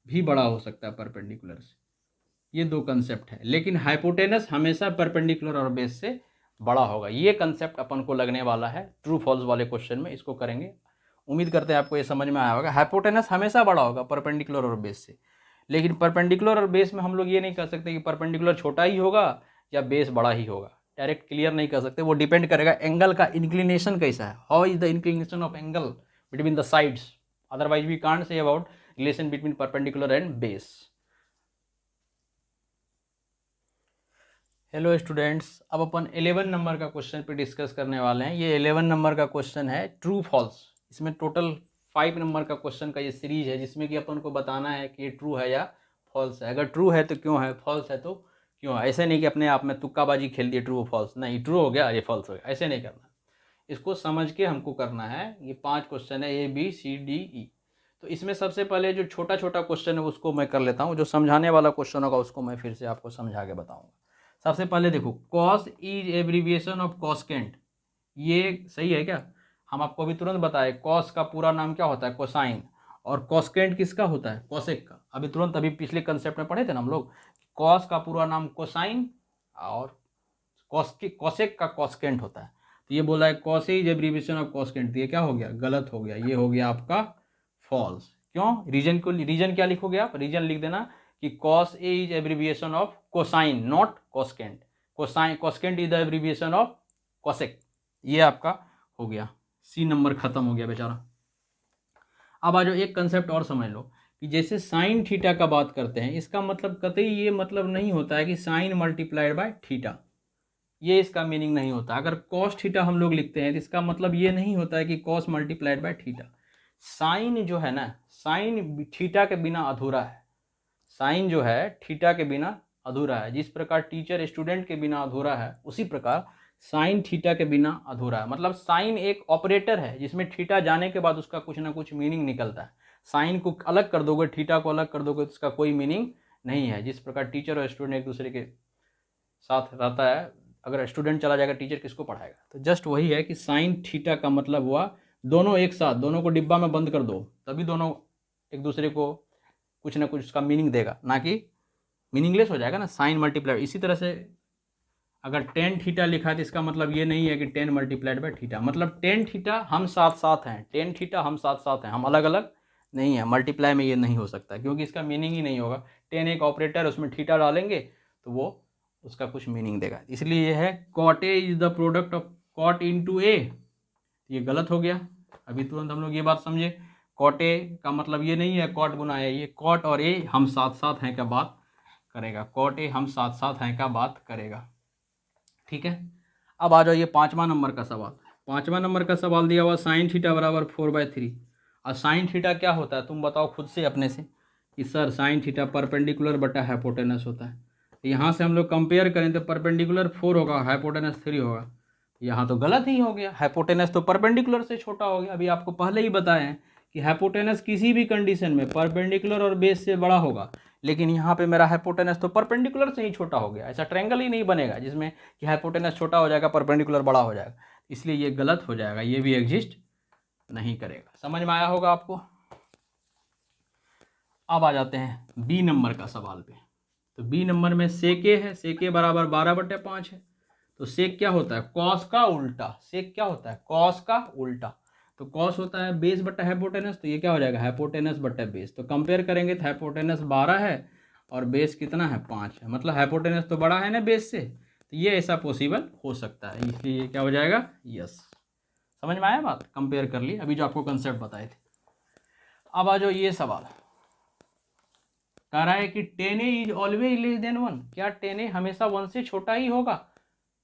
भी बड़ा हो सकता है परपेंडिकुलर से। ये दो कंसेप्ट है, लेकिन हाइपोटेनस हमेशा परपेंडिकुलर और बेस से बड़ा होगा। ये कंसेप्ट अपन को लगने वाला है ट्रू फॉल्स वाले क्वेश्चन में, इसको करेंगे। उम्मीद करते हैं आपको ये समझ में आया होगा। हाइपोटेनस हमेशा बड़ा होगा परपेंडिकुलर और बेस से, लेकिन परपेंडिकुलर और बेस में हम लोग ये नहीं कह सकते कि परपेंडिकुलर छोटा ही होगा या बेस बड़ा ही होगा। डायरेक्ट क्लियर नहीं कर सकते, वो डिपेंड करेगा एंगल का इंक्लिनेशन कैसा है, how is the inclination of angle between the sides. Otherwise we can't say about relation between perpendicular and base. Hello students, अब अपन 11 नंबर का क्वेश्चन पे डिस्कस करने वाले हैं। ये 11 नंबर का क्वेश्चन है ट्रू फॉल्स। इसमें टोटल 5 नंबर का क्वेश्चन का ये सीरीज है, जिसमें कि अपन को बताना है कि ये ट्रू है या फॉल्स है। अगर ट्रू है तो क्यों है, फॉल्स है तो क्यों है। ऐसे नहीं कि अपने आप में तुक्काबाजी खेल दिए ट्रू फॉल्स, नहीं ट्रू हो गया ये फॉल्स हो गया, ऐसे नहीं करना। इसको समझ के हमको करना है। ये 5 क्वेश्चन है, ABCDE। तो इसमें सबसे पहले जो छोटा छोटा क्वेश्चन है उसको मैं कर लेता हूँ, जो समझाने वाला क्वेश्चन होगा उसको मैं फिर से आपको समझा के बताऊँगा। सबसे पहले देखो, कॉस इज एब्रीविएशन ऑफ कॉसकेंट। ये सही है क्या? हम आपको अभी तुरंत बताए कॉस का पूरा नाम क्या होता है, कोसाइन। और कॉसकेंट किसका होता है, कोसेक का। अभी पिछले कंसेप्ट में पढ़े थे ना हम लोग, कॉस का पूरा नाम कोसाइन और कॉसेक का कॉसकेंट होता है। तो ये बोला है कॉस इज एब्रीविएशन ऑफ कॉसकेंट, तो ये क्या हो गया, गलत हो गया, ये हो गया आपका फॉल्स। क्यों? रीजन क्या लिखोगे आप, रीजन लिख देना कि cos A is abbreviation of cosine not cosecant. Cosecant is the abbreviation of cosec. ये आपका हो गया, सी नंबर खत्म हो गया बेचारा। अब आ जाओ, एक कंसेप्ट और समझ लो कि जैसे साइन थीटा का बात करते हैं, इसका मतलब कतई ये मतलब नहीं होता है कि साइन मल्टीप्लाइड बाय थीटा, ये इसका मीनिंग नहीं होता। अगर कॉस थीटा हम लोग लिखते हैं तो इसका मतलब ये नहीं होता है कि cos multiplied by theta. Sine जो है ना, साइन थीटा के बिना अधूरा है। साइन जो है थीटा के बिना अधूरा है। जिस प्रकार टीचर स्टूडेंट के बिना अधूरा है, उसी प्रकार साइन थीटा के बिना अधूरा है। मतलब साइन एक ऑपरेटर है जिसमें थीटा जाने के बाद उसका कुछ ना कुछ मीनिंग निकलता है। साइन को अलग कर दोगे, थीटा को अलग कर दोगे तो उसका कोई मीनिंग नहीं है। जिस प्रकार टीचर और स्टूडेंट एक दूसरे के साथ रहता है, अगर स्टूडेंट चला जाएगा टीचर किसको पढ़ाएगा। तो जस्ट वही है कि साइन थीटा का मतलब हुआ दोनों एक साथ, दोनों को डिब्बा में बंद कर दो तभी दोनों एक दूसरे को कुछ ना कुछ उसका मीनिंग देगा, ना कि मीनिंगलेस हो जाएगा ना साइन मल्टीप्लाइड। इसी तरह से अगर टेन थीटा लिखा है तो इसका मतलब ये नहीं है कि 10 मल्टीप्लाइड बाय थीटा। मतलब 10 थीटा हम साथ साथ हैं, 10 थीटा हम साथ साथ हैं, हम अलग अलग नहीं है। मल्टीप्लाई में ये नहीं हो सकता क्योंकि इसका मीनिंग ही नहीं होगा। 10 एक ऑपरेटर, उसमें थीटा डालेंगे तो वो उसका कुछ मीनिंग देगा। इसलिए ये है cot A is the product of cot into A, ये गलत हो गया। अभी तुरंत हम लोग ये बात समझे, कॉट ए का मतलब ये नहीं है कॉट गुना ए, ये कॉट और ए हम साथ साथ हैं क्या बात करेगा, कॉट ए हम साथ साथ हैं क्या बात करेगा। ठीक है, अब आ जाओ ये 5वां नंबर का सवाल। 5वां नंबर का सवाल दिया हुआ साइन थीटा बराबर 4/3। और साइन थीटा क्या होता है तुम बताओ खुद से अपने से कि सर साइन थीटा परपेंडिकुलर बटा हाइपोटेनस होता है। तो यहाँ से हम लोग कंपेयर करें तो परपेंडिकुलर 4 होगा, हाइपोटेनस 3 होगा। यहाँ तो गलत ही हो गया, हाइपोटेनस तो परपेंडिकुलर से छोटा हो गया। अभी आपको पहले ही बताए हैं कि हाइपोटेनस किसी भी कंडीशन में परपेंडिकुलर और बेस से बड़ा होगा, लेकिन यहाँ पे मेरा हाइपोटेनस तो परपेंडिकुलर से ही छोटा हो गया। ऐसा ट्रायंगल ही नहीं बनेगा जिसमें कि हाइपोटेनस छोटा हो जाएगा परपेंडिकुलर बड़ा हो जाएगा, इसलिए ये गलत हो जाएगा, ये भी एग्जिस्ट नहीं करेगा। समझ में आया होगा आपको। अब आ जाते हैं बी नंबर का सवाल पे। तो बी नंबर में सेक ए है, सेक ए बराबर 12/5 है। तो सेक क्या होता है, कॉस का उल्टा। सेक क्या होता है, कॉस का उल्टा। तो कॉस होता है बेस बट्टा हाइपोटेनस, तो ये क्या हो जाएगा, हाइपोटेनस बट्टा बेस। तो कंपेयर करेंगे तो हाइपोटेनस 12 है और बेस कितना है, 5 है। मतलब हाइपोटेनस तो बड़ा है ना बेस से, तो ये ऐसा पॉसिबल हो सकता है, इसलिए ये क्या हो जाएगा, यस। समझ में आया बात, कंपेयर कर ली अभी जो आपको कंसेप्ट बताए थे। अब आ जाओ ये सवाल कह रहा है कि 10a is always less than 1। क्या 10a हमेशा 1 से छोटा ही होगा,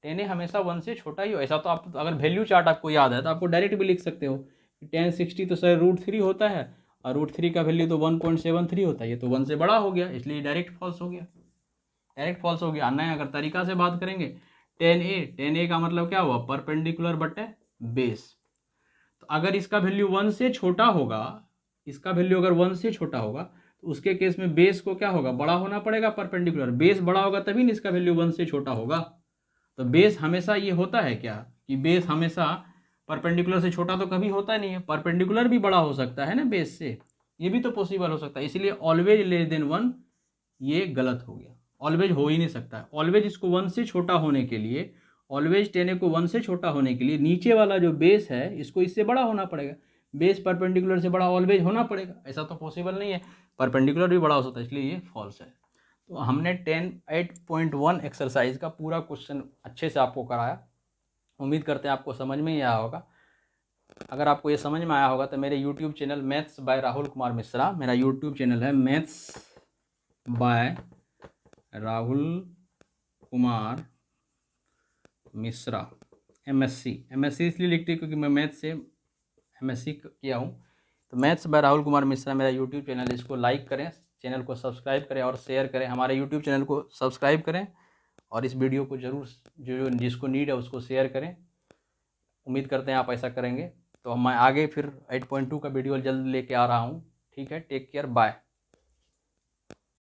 10a हमेशा 1 से छोटा ही हो। ऐसा तो आप अगर वैल्यू चार्ट आपको याद है तो आपको डायरेक्ट भी लिख सकते हो कि 1060 तो सर √3 होता है और √3 का वैल्यू तो 1.73 होता है, ये तो 1 से बड़ा हो गया, इसलिए डायरेक्ट फॉल्स हो गया, डायरेक्ट फॉल्स हो गया। अन्य अगर तरीका से बात करेंगे 10a का मतलब क्या हुआ, परपेंडिकुलर बटे बेस। तो अगर इसका वैल्यू 1 से छोटा होगा, इसका वैल्यू अगर 1 से छोटा होगा तो उसके केस में बेस को क्या होगा, बड़ा होना पड़ेगा परपेंडिकुलर। बेस बड़ा होगा तभी ना इसका वैल्यू 1 से छोटा होगा। तो बेस हमेशा ये होता है क्या कि बेस हमेशा परपेंडिकुलर से छोटा तो कभी होता नहीं है, परपेंडिकुलर भी बड़ा हो सकता है ना बेस से, ये भी तो पॉसिबल हो सकता है। इसलिए ऑलवेज लेस देन 1 ये गलत हो गया, ऑलवेज हो ही नहीं सकता है। ऑलवेज इसको 1 से छोटा होने के लिए, ऑलवेज 10a को 1 से छोटा होने के लिए नीचे वाला जो बेस है इसको इससे बड़ा होना पड़ेगा। बेस परपेंडिकुलर से बड़ा ऑलवेज होना पड़ेगा, ऐसा तो पॉसिबल नहीं है। परपेंडिकुलर भी बड़ा हो सकता है, इसलिए ये फॉल्स है। तो हमने 8.1 एक्सरसाइज का पूरा क्वेश्चन अच्छे से आपको कराया। उम्मीद करते हैं आपको समझ में ही आया होगा। अगर आपको ये समझ में आया होगा तो मेरे YouTube channel maths by Rahul Kumar Mishra, मेरा यूट्यूब चैनल है maths by Rahul Kumar Mishra, MSc इसलिए लिखते हैं क्योंकि मैं मैथ्स से MSc किया हूँ। तो मैथ्स बाय राहुल कुमार मिश्रा मेरा यूट्यूब चैनल है, इसको लाइक करें, चैनल को सब्सक्राइब करें और शेयर करें। हमारे यूट्यूब चैनल को सब्सक्राइब करें और इस वीडियो को ज़रूर जो जिसको नीड है उसको शेयर करें। उम्मीद करते हैं आप ऐसा करेंगे। तो मैं आगे फिर 8.2 का वीडियो जल्द लेके आ रहा हूँ। ठीक है, टेक केयर, बाय।